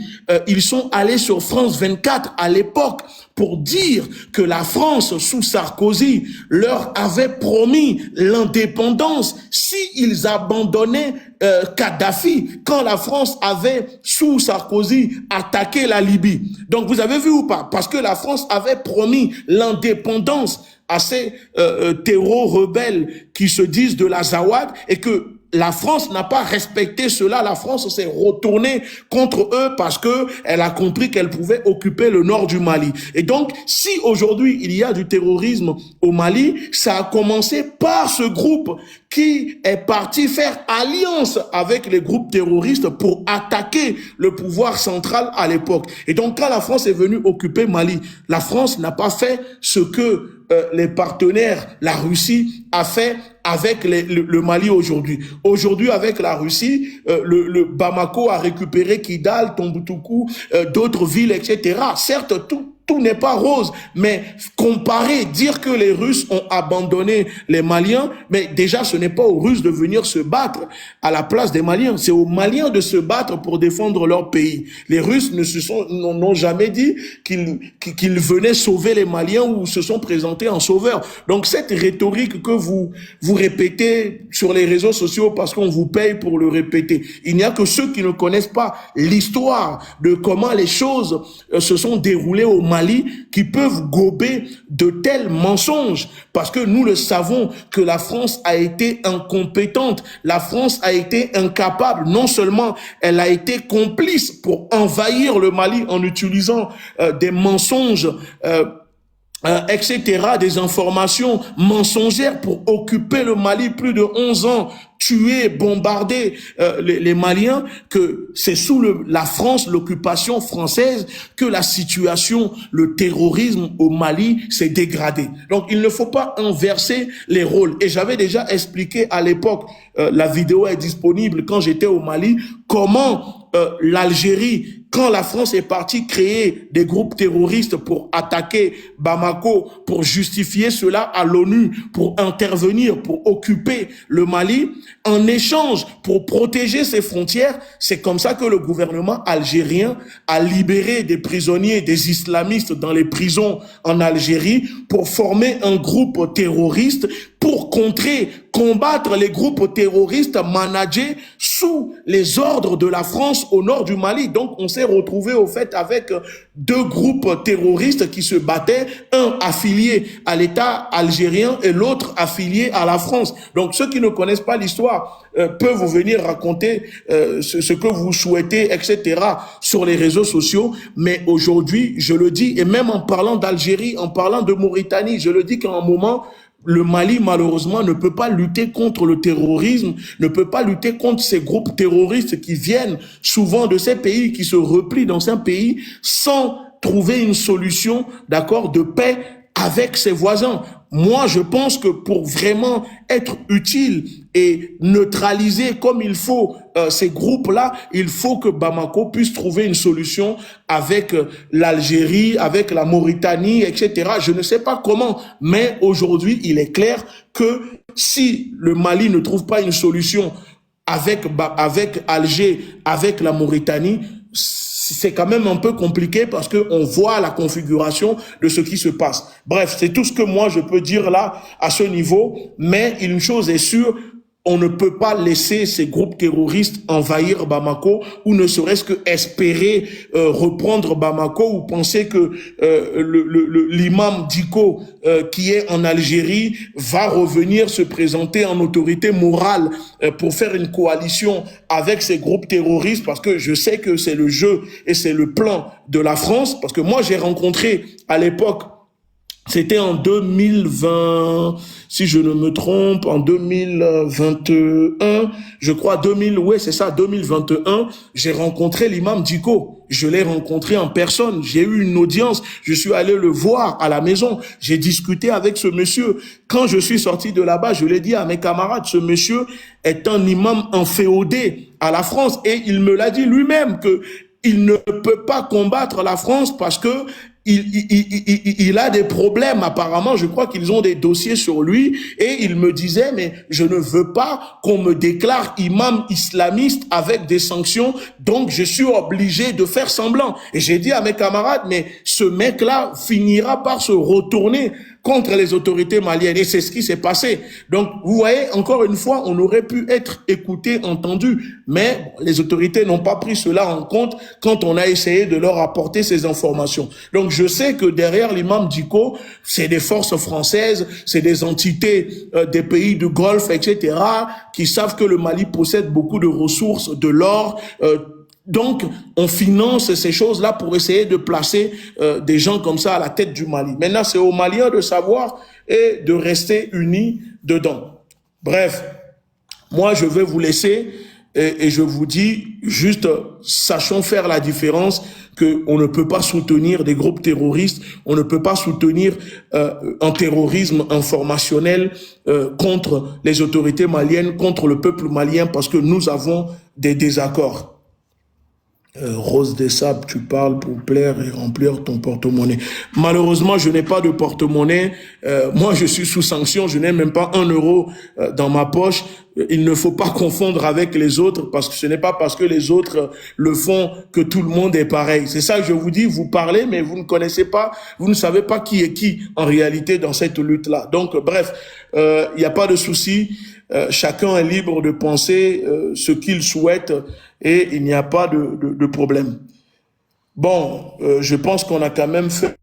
ils sont allés sur France 24 à l'époque pour dire que la France, sous Sarkozy, leur avait promis l'indépendance si ils abandonnaient Kadhafi, quand la France avait, sous Sarkozy, attaqué la Libye. Donc vous avez vu ou pas? Parce que la France avait promis l'indépendance à ces terreaux rebelles qui se disent de l'Azawad et que la France n'a pas respecté cela. La France s'est retournée contre eux parce que elle a compris qu'elle pouvait occuper le nord du Mali. Et donc, si aujourd'hui il y a du terrorisme au Mali, ça a commencé par ce groupe qui est parti faire alliance avec les groupes terroristes pour attaquer le pouvoir central à l'époque. Et donc, quand la France est venue occuper Mali, la France n'a pas fait ce que les partenaires, la Russie, a fait avec le Mali aujourd'hui. Aujourd'hui, avec la Russie, le Bamako a récupéré Kidal, Tombouctou, d'autres villes, etc. Certes, tout n'est pas rose, mais comparer, dire que les Russes ont abandonné les Maliens, mais déjà ce n'est pas aux Russes de venir se battre à la place des Maliens, c'est aux Maliens de se battre pour défendre leur pays. Les Russes n'ont jamais dit qu'ils venaient sauver les Maliens ou se sont présentés en sauveurs. Donc cette rhétorique que vous répétez sur les réseaux sociaux parce qu'on vous paye pour le répéter, il n'y a que ceux qui ne connaissent pas l'histoire de comment les choses se sont déroulées au Mali qui peuvent gober de tels mensonges, parce que nous le savons que la France a été incompétente, la France a été incapable, non seulement elle a été complice pour envahir le Mali en utilisant des mensonges etc., des informations mensongères pour occuper le Mali plus de 11 ans, tuer, bombarder les Maliens, que c'est sous la France, l'occupation française, que la situation, le terrorisme au Mali s'est dégradé. Donc il ne faut pas inverser les rôles. Et j'avais déjà expliqué à l'époque, la vidéo est disponible quand j'étais au Mali, comment l'Algérie, quand la France est partie créer des groupes terroristes pour attaquer Bamako, pour justifier cela à l'ONU, pour intervenir, pour occuper le Mali, en échange, pour protéger ses frontières, c'est comme ça que le gouvernement algérien a libéré des prisonniers, des islamistes dans les prisons en Algérie pour former un groupe terroriste pour combattre les groupes terroristes managés sous les ordres de la France au nord du Mali. Donc, on s'est retrouvé au fait avec deux groupes terroristes qui se battaient, un affilié à l'État algérien et l'autre affilié à la France. Donc, ceux qui ne connaissent pas l'histoire peuvent vous venir raconter ce que vous souhaitez, etc., sur les réseaux sociaux. Mais aujourd'hui, je le dis, et même en parlant d'Algérie, en parlant de Mauritanie, je le dis qu'à un moment, le Mali, malheureusement, ne peut pas lutter contre le terrorisme, ne peut pas lutter contre ces groupes terroristes qui viennent souvent de ces pays, qui se replient dans ces pays sans trouver une solution, d'accord, de paix avec ses voisins. Moi, je pense que pour vraiment être utile et neutraliser comme il faut ces groupes-là, il faut que Bamako puisse trouver une solution avec l'Algérie, avec la Mauritanie, etc. Je ne sais pas comment, mais aujourd'hui, il est clair que si le Mali ne trouve pas une solution avec Alger, avec la Mauritanie, c'est quand même un peu compliqué parce que on voit la configuration de ce qui se passe. Bref, c'est tout ce que moi je peux dire là à ce niveau, mais une chose est sûre, on ne peut pas laisser ces groupes terroristes envahir Bamako ou ne serait-ce que espérer reprendre Bamako ou penser que l'imam Diko qui est en Algérie va revenir se présenter en autorité morale pour faire une coalition avec ces groupes terroristes, parce que je sais que c'est le jeu et c'est le plan de la France, parce que moi j'ai rencontré à l'époque, c'était en 2020, si je ne me trompe, en 2021, je crois 2021, j'ai rencontré l'imam Diko. Je l'ai rencontré en personne, j'ai eu une audience, je suis allé le voir à la maison, j'ai discuté avec ce monsieur. Quand je suis sorti de là-bas, je l'ai dit à mes camarades, ce monsieur est un imam inféodé à la France, et il me l'a dit lui-même que il ne peut pas combattre la France parce que il a des problèmes. Apparemment, je crois qu'ils ont des dossiers sur lui, et il me disait, mais je ne veux pas qu'on me déclare imam islamiste avec des sanctions, donc je suis obligé de faire semblant. Et j'ai dit à mes camarades, mais ce mec-là finira par se retourner contre les autorités maliennes, et c'est ce qui s'est passé. Donc, vous voyez, encore une fois, on aurait pu être écouté, entendu, mais les autorités n'ont pas pris cela en compte quand on a essayé de leur apporter ces informations. Donc, je sais que derrière l'imam Diko, c'est des forces françaises, c'est des entités des pays du Golfe, etc., qui savent que le Mali possède beaucoup de ressources, de l'or. Donc, on finance ces choses-là pour essayer de placer des gens comme ça à la tête du Mali. Maintenant, c'est aux Maliens de savoir et de rester unis dedans. Bref, moi, je vais vous laisser et je vous dis juste, sachons faire la différence, qu'on ne peut pas soutenir des groupes terroristes, on ne peut pas soutenir un terrorisme informationnel contre les autorités maliennes, contre le peuple malien, parce que nous avons des désaccords. Rose des Sables, tu parles pour plaire et remplir ton porte-monnaie. Malheureusement, je n'ai pas de porte-monnaie. Moi, je suis sous sanction. Je n'ai même pas 1 euro dans ma poche. Il ne faut pas confondre avec les autres parce que ce n'est pas parce que les autres le font que tout le monde est pareil. C'est ça que je vous dis. Vous parlez, mais vous ne connaissez pas, vous ne savez pas qui est qui en réalité dans cette lutte-là. Donc, bref, il n'y a pas de souci. Chacun est libre de penser ce qu'il souhaite et il n'y a pas de problème. Bon, je pense qu'on a quand même fait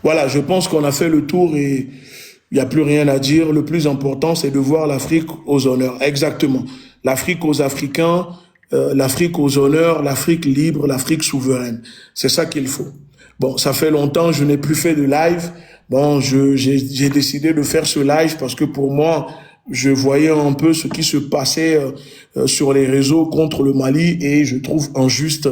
voilà, je pense qu'on a fait le tour et il n'y a plus rien à dire. Le plus important, c'est de voir l'Afrique aux honneurs. Exactement. L'Afrique aux Africains, l'Afrique aux honneurs, l'Afrique libre, l'Afrique souveraine. C'est ça qu'il faut. Bon, ça fait longtemps, je n'ai plus fait de live. Bon, j'ai décidé de faire ce live parce que pour moi, je voyais un peu ce qui se passait sur les réseaux contre le Mali et je trouve injuste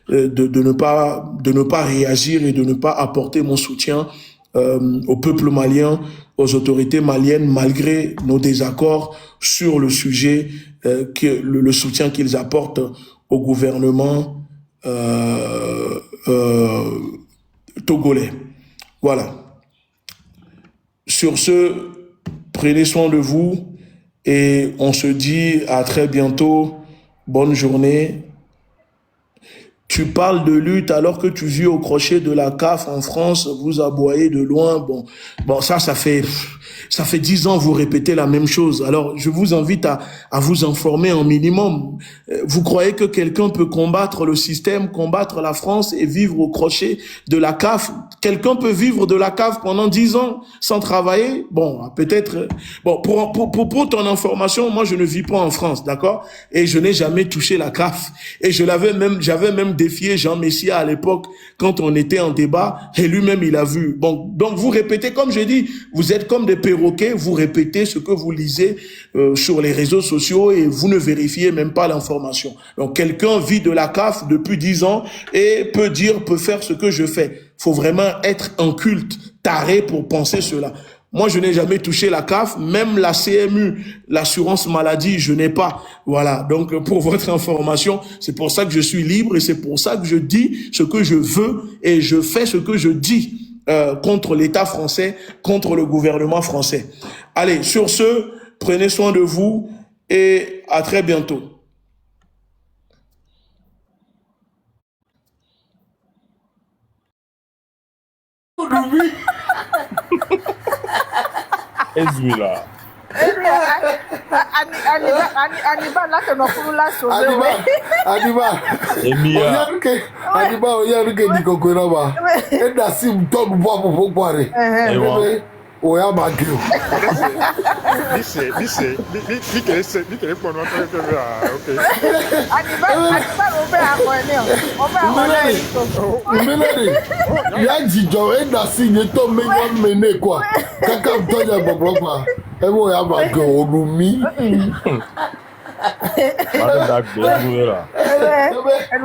de ne pas réagir et de ne pas apporter mon soutien au peuple malien, aux autorités maliennes, malgré nos désaccords sur le sujet, le soutien qu'ils apportent au gouvernement togolais. Voilà. Sur ce, prenez soin de vous et on se dit à très bientôt. Bonne journée. Tu parles de lutte alors que tu vis au crochet de la CAF en France, vous aboyez de loin. Bon, ça fait 10 ans vous répétez la même chose. Alors, je vous invite à vous informer un minimum. Vous croyez que quelqu'un peut combattre le système, combattre la France et vivre au crochet de la CAF? Quelqu'un peut vivre de la CAF pendant 10 ans sans travailler? Bon, peut-être. Bon, pour ton information, moi, je ne vis pas en France, d'accord? Et je n'ai jamais touché la CAF. Et j'avais même défié Jean Messia à l'époque quand on était en débat et lui-même il a vu. Bon, donc vous répétez, comme je dis, vous êtes comme des perroquets, vous répétez ce que vous lisez sur les réseaux sociaux et vous ne vérifiez même pas l'information. Donc quelqu'un vit de la CAF depuis 10 ans et peut faire ce que je fais. Faut vraiment être un culte taré pour penser cela. Moi, je n'ai jamais touché la CAF, même la CMU, l'assurance maladie, je n'ai pas. Voilà, donc pour votre information, c'est pour ça que je suis libre et c'est pour ça que je dis ce que je veux et je fais ce que je dis contre l'État français, contre le gouvernement français. Allez, sur ce, prenez soin de vous et à très bientôt. Ezula. Aniba là que nous pouvons la sauver. Aniba. Emia. Aniba oyaruke dikokoraba. Eda sim ton bo bo boare. Oya magio. Dice que por no okay. Aniba robe Melody. Ya jijo eda sim to mene kwa. Kaka mtoja bobopa. Ewo ya magio olumi. Mara da gbegura.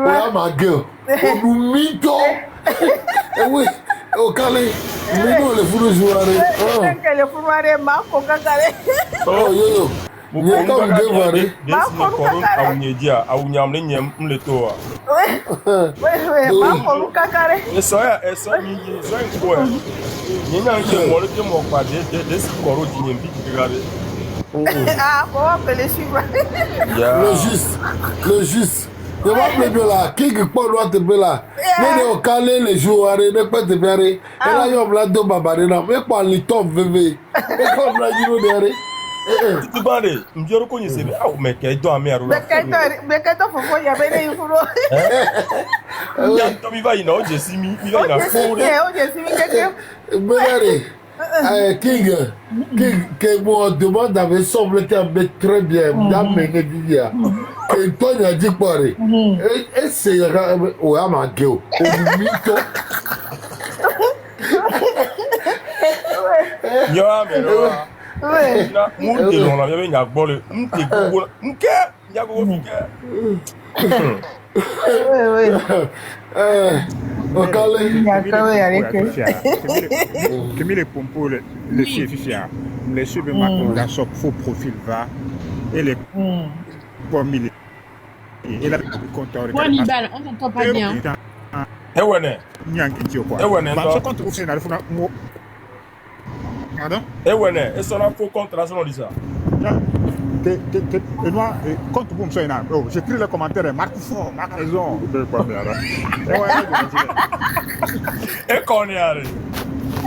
Oya magio. Olumi to. Ewe Okale, mino le furu juare. Le furu ma ko kakare. Oh yo. Nye ka unge vare. Ma ko kakare. Awunyedia, awunyamle nyem mletoa. Ma ko kakare. Eso mi so nko e. Nyenya nke mo le ke mo pa de skoro di nyem bi kigare. Ah, on va appeler suivre. Le juste. Je vais appeler là. Qui peut pas te appeler là? Mais au calé les joueurs, ne pas te faire. Et là, il y a plein de babarina. Mais pas les top bébé. Et comme là, il y a des. Tu parles, je reconnais c'est ah mais qu'est-ce que tu as mis à rouler? Mais qu'est-ce que faut y avoir des infos? Ya tu vas y non, je suis mis, il va y King, que mon demande avait semblé très bien. D'amener dire que toi il a dit quoi? Et c'est ouais à ma gueule. Ya mais ouais. Na monte non la bien y bol. Monte go. Nké, ya go fika. Ouais. les pompos, les filles, les cheveux marquent la choc, faux profil va, et les pommes, et la compteur. Moi, Nibal, on t'entend pas bien. Eh ouais, pardon? Eh ouais, et ça faux contre la zone ça. Quand vous me soyez là, j'écris le commentaire, Marc Fort, Marc raison. Et qu'on est allé.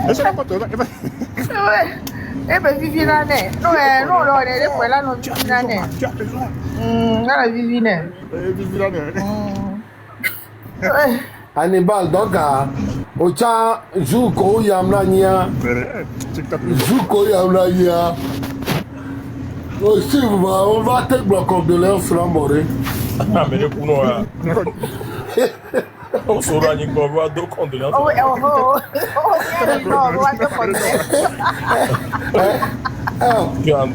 Et c'est la photo. Eh ben, Vivina, non, on est là, non, Vivina. Tu as raison. La Vivina. Hannibal, donc, au tcha, Jouko Yamlania. Jouko Yamlania. Aussi, on va te bloquer de l'air flamboré. Ah, mais les pounos, on saura n'y voir deux condoléances. Oh,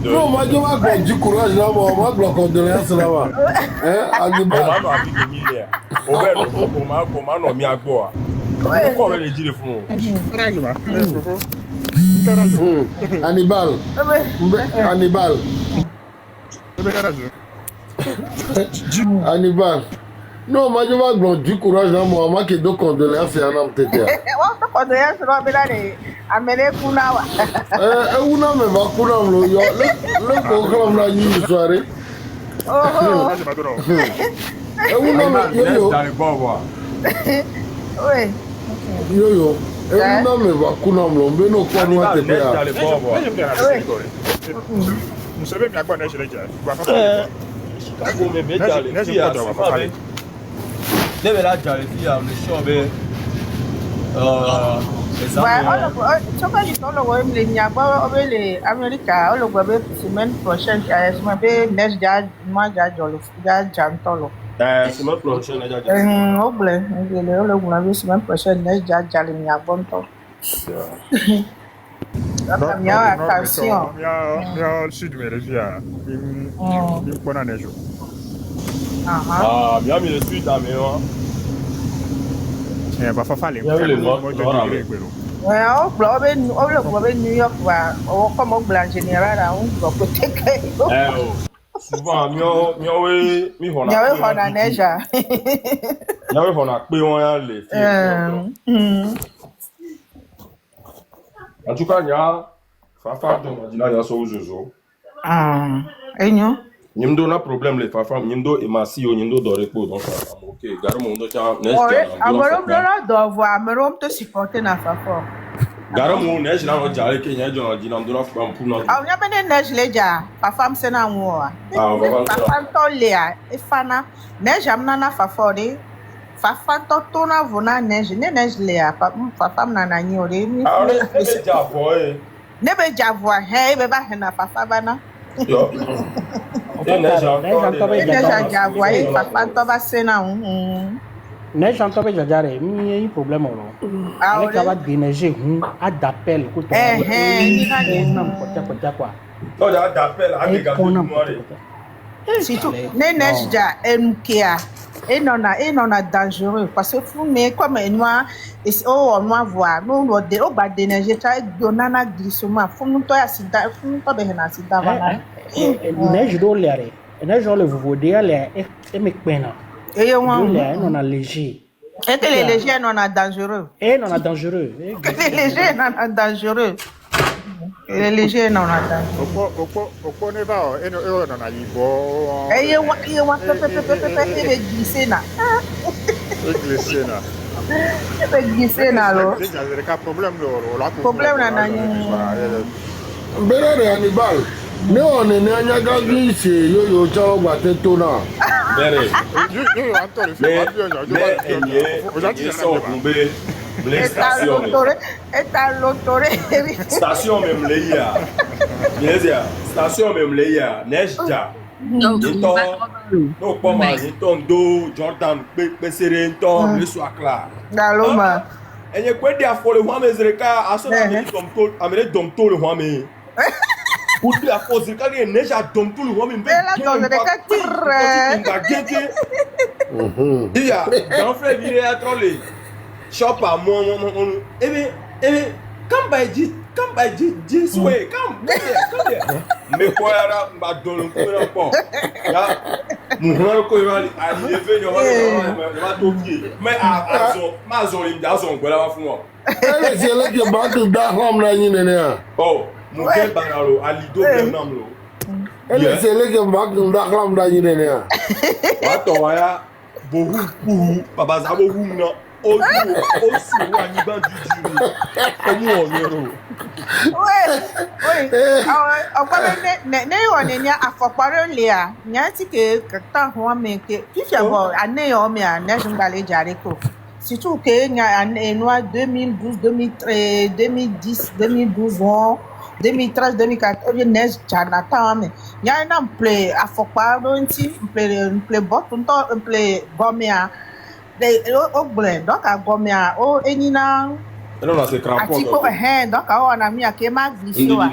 non, moi, je vais du courage là, on va bloquer de l'air là-bas. Hannibal. Hannibal. Hannibal. Non, moi je vais du courage dans moi qui deux condoléances et un homme tête. Condoléances, on va aller amener Kunawa. Una me va Kunam le programme la nuit soirée. Una me yo. Yo. Una me va Kunam lo, mais non quoi nous à te faire. Vous savez, mais à quoi neige les gars? Chicago, mais bien dans les filles, ne là dans les filles, le show, mais semaine prochaine, semaine prochaine, Miami le sud à Méo. Va falloir les New York, comme au blanc général, on va peut-être. Souvent, mi on a neige. On a pris les filles. En tout cas, il y a Fafa il y a Zozo. Et nous? Nimdo na problème les Fafa, Nimdo et Massi, Nimdo d'Orepo, donc ok, garde mon dos, neige. Doit voir, mais on te supporter na Fafa. Garde mon neige là, on dirait qu'il y a un dynamo pour nous. Ah, on y a bien neige les gars, Fafa me sena moi. Fafa toléa, et fana, neige amna na Fafa de. Fafa tona vona neige, ne neige léa, Fafa na na nyore. Ah, ne déjà voye. Ne be javoa, hey, be ba hena Fafa bana. Yo. Neige javoa, Fafa to ba sena neige en tobe jajare mi problème ono ale ka ba déneiger a d'appel ko to na ko quoi to da d'appel a ga surtout ne neige ja enkia et non a dangereux parce que fou mais comme noir on va voir nous on de ba déneiger ta donana glissement fou nous to accident fou nous to be na accident voilà neige do lere neige le vous dire les et me pena. Et on a léger. Et que les légers non a dangereux. Et non a dangereux. Les légers non a dangereux. Les légers non a dangereux. Pourquoi ne va et non a libo. Et il glisser là. Glisser là. Il glisser là là. Problème là. Béré Hannibal. Ne on est n'anya gagi c'est yo chao gwate tona. Béré. Mais sont tombés. Station même les ya. Station même les ya. Neige ja. No pas mal. Do Jordan Pesere ton le soir là. Daloma. Et y a quoi dire pour le roi Mezreka à son amène domto le roi mais. Pour la cause de quelqu'un neige à domto le roi mais. Il y a grand frère il est à troller. shop à moi, eh bien, quand bah dit ouais, come here. Mais quoi, là, m'a donné un peu. Là, mon frère, quand il va arriver, il va t'ouvrir. Mais à ma zone, il a son quoi pour moi. C'est là que Batou Dahom là, il est là. Oh, mon gars, Banalo, à Lido, Bernamlo. C'est là que Batou Dahom là, il est là. Attends, ya, Bohou, Papa Zabo Huna. Ó sì wà ní báńkì jùlọ ọmú ọ̀rẹ́rò. ọ̀pọ̀lọpọ̀ ní ìwọ̀n ní àfọ̀pọ̀rọ̀ lè à ní àti kẹta àwọn ọmọ ẹ̀kẹ́ fífẹ́ bọ̀ àníyàn ọmọ ẹ̀ nẹ́sùn gbalẹ̀ jàre kò surtout que ẹnu 2012 2010 2012 2013 2014 nẹ́sùn jàre táwọn ọmọ ẹ̀ yẹn náà ń pè àfọ̀pọ̀rọ̀ ntí ń pè bọ́tù ń pè gọ́mẹ̀ à. Donc à Gomia o enina non là c'est crampon donc on a mis à Kema glissé wa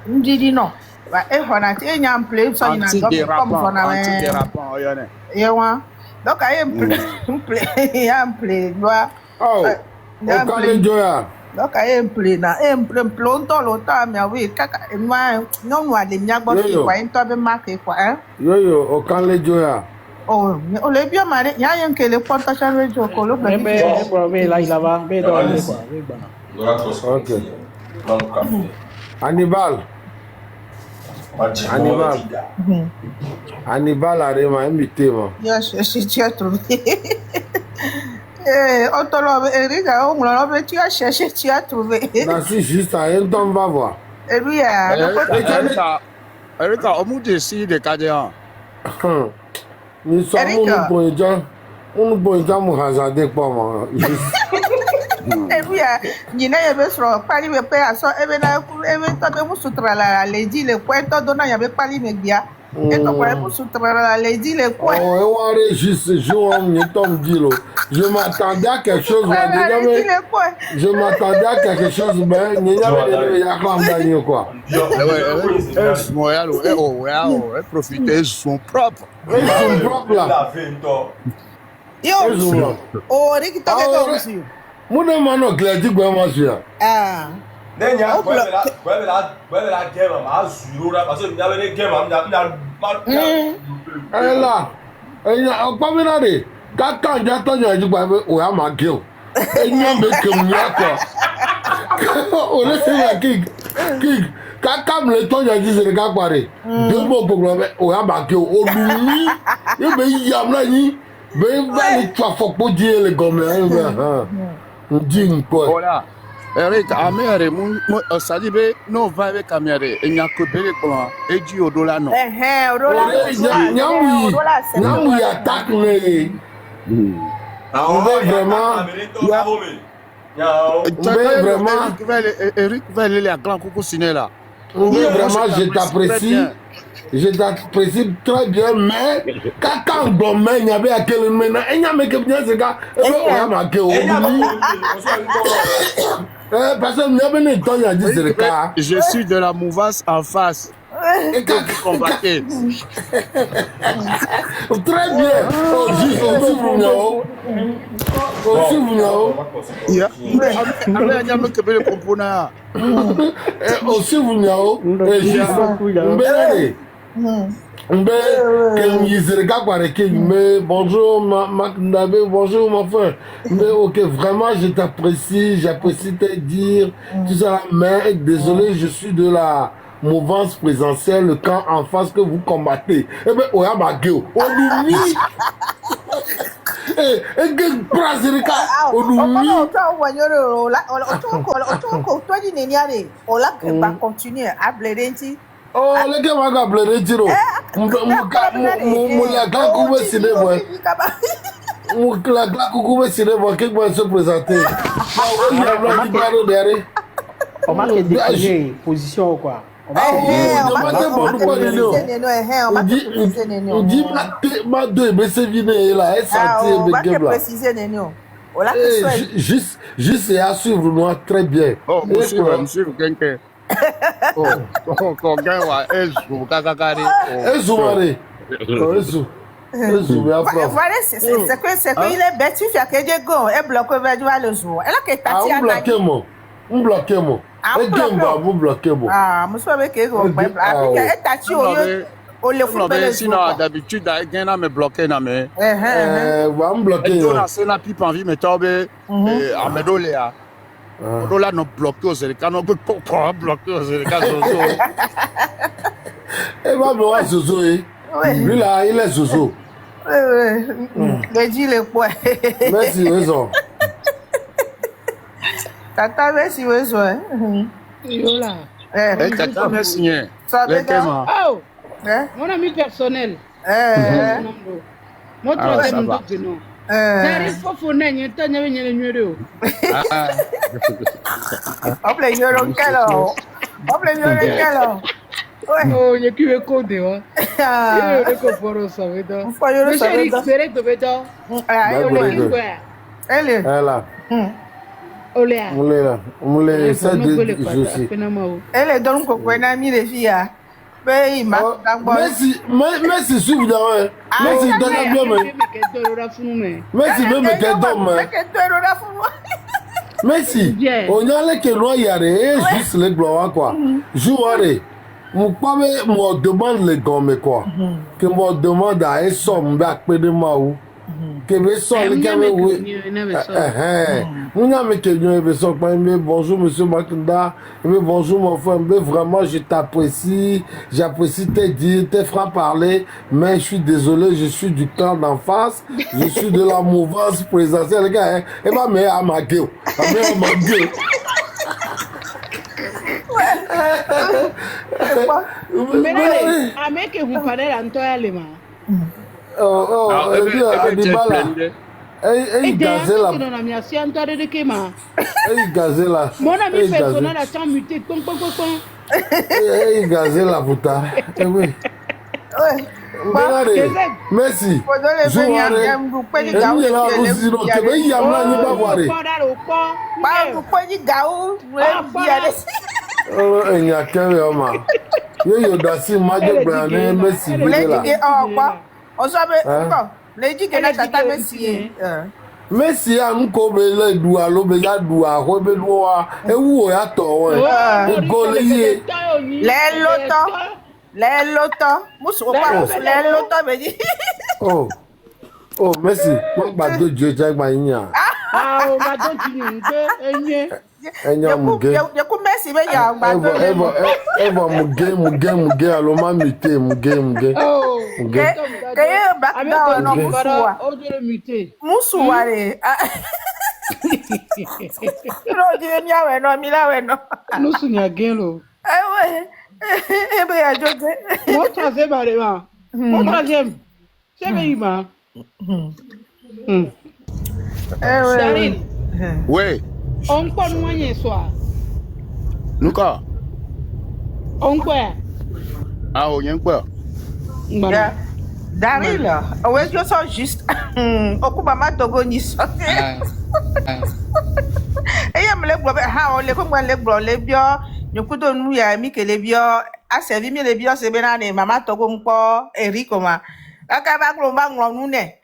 ndidi no wa e hona ti enya play so ina comme on a anti-dérapant yone yewa donc I play doa oh o kale joya donc I play na plonto lota mi awi kaka ma non wa le mi agbo fi kwa into be mark kwa yo o kale joya. Oh, le bien maré, il y a un que le porte chargé de colo. Mais là, il va, mais dans le quoi. Ok. Hannibal. Hannibal arrive à inviter moi. Yes, tu as trouvé. On te l'a Eric, on l'a tu as cherché, tu as trouvé. C'est juste à un temps, va voir. Et lui, Erika, on m'a dit de Cadéan. Nous sommes un bon temps, mon hasard pas moi. Et puis, il y avait sur Paris, mais pas à ça, et bien, vous soutra la lady, le coin, donnant, il y avait Paris, mais bien. Et donc, vous soutra la lady, le coin. Oh, juste, je m'attendais à quelque chose, je m'attendais à quelque chose, mais il y avait des réclamations, quoi. Profiter, ils sont propres. Ils sont propres là. Yo, oh, Rick, t'as vu mon nom est dit que moi je suis là. Ah. Nenya, la guerre, ma zura, parce que il y avait des guerres, elle là, elle a pas menacé. Quand j'attends, je dis bah ouais, ma gueule. Elle n'y a pas que moi quoi. On est sur la kick. Quand le temps j'ai dit c'est le gars pareil. Deux mots pour moi, ouais ma gueule. Au lui, il me y a là ni, mais va tu vas faut pas dire les gommes. On dit quoi. Voilà. Eric, amère, ça dit non va avec amère. Il n'y a que belle comment. Et du au dollar non. Au dollar. Nyamou attaque les. On veut vraiment. Eric va aller les grands coucou ciné là. Oui, vraiment, je t'apprécie très bien, mais quand on il y avait à quel moment, il y a mais que bien ce gars, on a marqué au parce qu'il y avait un temps, il y a dit c'est le cas. Je suis de la mouvance en face. Et quand vous combattez. Très bien. Juste aussi vous n'avez. Aussi vous n'avez. Aussi vous n'avez. Mais bonjour bonjour mon frère. Mais ok, vraiment je t'apprécie, j'apprécie te dire tout ça. Mais désolé, je suis de la mouvance présidentielle, le camp en face que vous combattez. Eh bien, on a ma gueule. On nous mit. Et que Brasilica, on nous mit. On continue à blairer. Oh, les gars, on va blairer. La glace coupe cinéma. La glace coupe cinéma. Qui va se présenter? On marque des positions quoi. On dit ma deux, mais c'est venu là. Juste à suivre moi très bien. Oh, monsieur, quelqu'un. Oh, Voilà, c'est que il est bête, il fait que Dieu go, et bloque le jour. Elle a que tati à la on bloque moi. Et Gemba, vous bloquez moi. Ah, monsieur avec ego, et tati au le football. Sinon, d'habitude, il y a me bloqué, mais. On bloque. C'est la pipe en vie, mais tombe. À Medoléa. Là, nous bloquons, c'est le cas, nous bloquons, c'est le cas. Et va voir Zozo. Lui là, il est Zozo. Mais dis le point. Merci, raison. Tata, merci, raison. Yola. Tata, merci. Oh, mon ami personnel. Mon troisième nom de nom. Il faut qu'on ait un temps de numéro. On peut y aller quel Oh, il y a qui veut coder, hein? Il y a qui veut savoir, ça. Mais j'ai espéré que tu Elle est là. Oléa. Elle est donc au point d'amis les filles. Merci, merci, souviens. Merci, merci, on a les que nous y aller, juste les gloires quoi. Jouer, moi demande les gommes quoi. Que moi demande à un somme d'après de ma ou. Que me sont les gars, bonjour monsieur Makunda, bonjour mon frère, mais vraiment je t'apprécie, j'apprécie tes dires, tes francs parler, mais je suis désolé, je suis du camp d'en face, je suis de la mouvance présidentielle, les gars, et ma mère à ma gueule, Mais à mec que vous parlez en toi, Adibala. Et gazé la. Gazé la. Mon ami personnel a tant muté. Gazé la puta. Oui. Merci. Messi anko bele dua lo be ya dua ho be dua ewu ya to won gole ye le loto musu pa le loto be ji oh Messi mo gba dojo ja gba yin ya o ma do ti ni nge enye muge ye ku Messi be ya gba do muge alo ma mite muge keye back down no musuwa musu ware no je mi awe no mi lawe no musu nya gelo ewe ebe ya joge mo troisième bare ma mo troisième c'est bien ma Daryl oui on peut nous moyen soir Nuka on quoi ah on yen quoi Daryl ouais je sens juste okuba ma togo ni so eya me le gbo ha o le ko le gbo le bio nyokudo nu ya mi ke le bio a servi mi le bio se be na ni mama togo npo Erico ma aka ba gbo ba ngro nu ne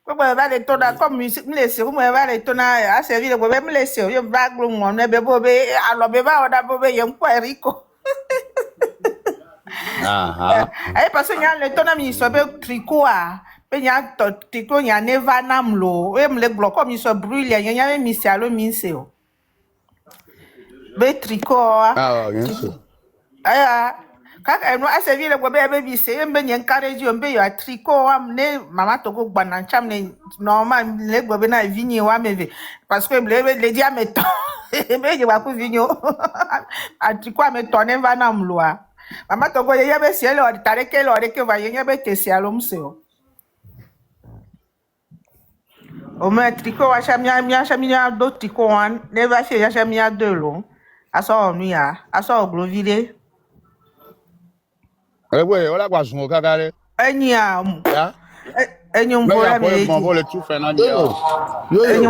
ko ba le to da comme musique mi le se ko ba le to na a servi le gbo be mi le se yo ba gbo ngro ne be bo be alo be ba o da bo be ye npo Erico parce que le ton ami so be tricot a pe nya to tricot nya neva namlo e me le bloc comme il so brûle nya mi si alo mi se o be tricot bien sûr kaka eno asevi le be bi se mbe nya encourage o mbe yo tricot am ne mama to go gba na cham ne normal le gbo be na vigni wa meve parce que le dia me to be je wa ku vigno a tricot me to neva namlo a mama togo ye be si ele o tare ke lo re ke va ye be te si alo mseo o me tricot wa chamia do tricot wan ne va se ya chamia de lo aso onu ya aso oglovide ouais on la kwa sun kakare enyi a enyi mbo la me bon le tout Fernando enyi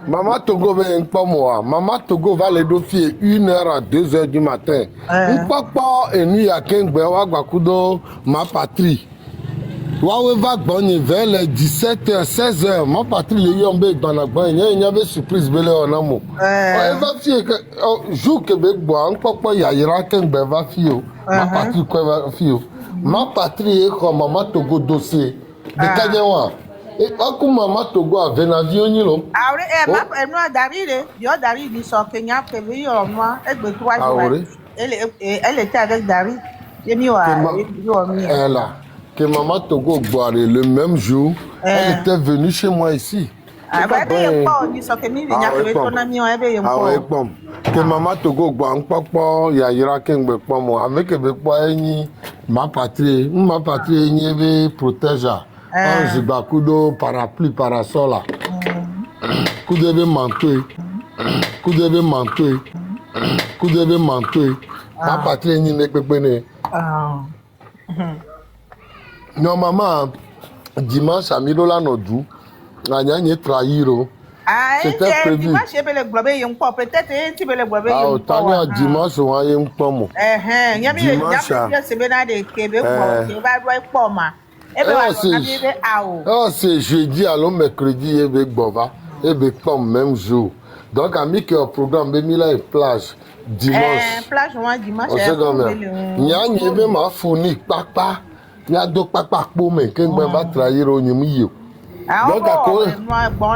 Maman Togo va pas moi. Maman Togo va les dossiers 1h à 2h du matin. Papa et nuit à Kengbe Wagwakudo, ma patrie. Wawe va gagner vers les 17h, 16h. Ma patrie, les yombe dans la bagne. Il y avait surprise belé en amour. Elle va fier que, jour que Begboa, papa Yaira Kengbe va fier. Ma patrie, quoi va fier. Ma patrie est comme Maman Togo dossier. De Kanyawa. Et quand Maman Togo a un avion, il y elle était avec David. Que Maman Togo boire le même jour, elle était venue chez moi ici. Que Maman Togo boire un papa, il y a Ira Kengbe pas moi. Avec ma patrie, il protège. Ange Bakudo, parapluie, parasol. Coup de manteau. Coup de manteau. Coup de manteau. Ma patrie, il n'est pas bonne. Non, maman, dimanche à Milola Nodou, on a trahi. C'était prévu. Dimanche, il y avait le globe, il y a un peu, peut-être, il y avait le globe. Ah, autant à dimanche, on a un peu. Il y avait c'est jeudi, alors mercredi, et Bova, et Becom même jour. Donc, ami qui a un programme, Bemila et plage, dimanche. Plage, dimanche, il y a un ma fourni, papa. Il y a deux papas pour me, qui va trahir au Nimiyo. Donc, à cause. Bon,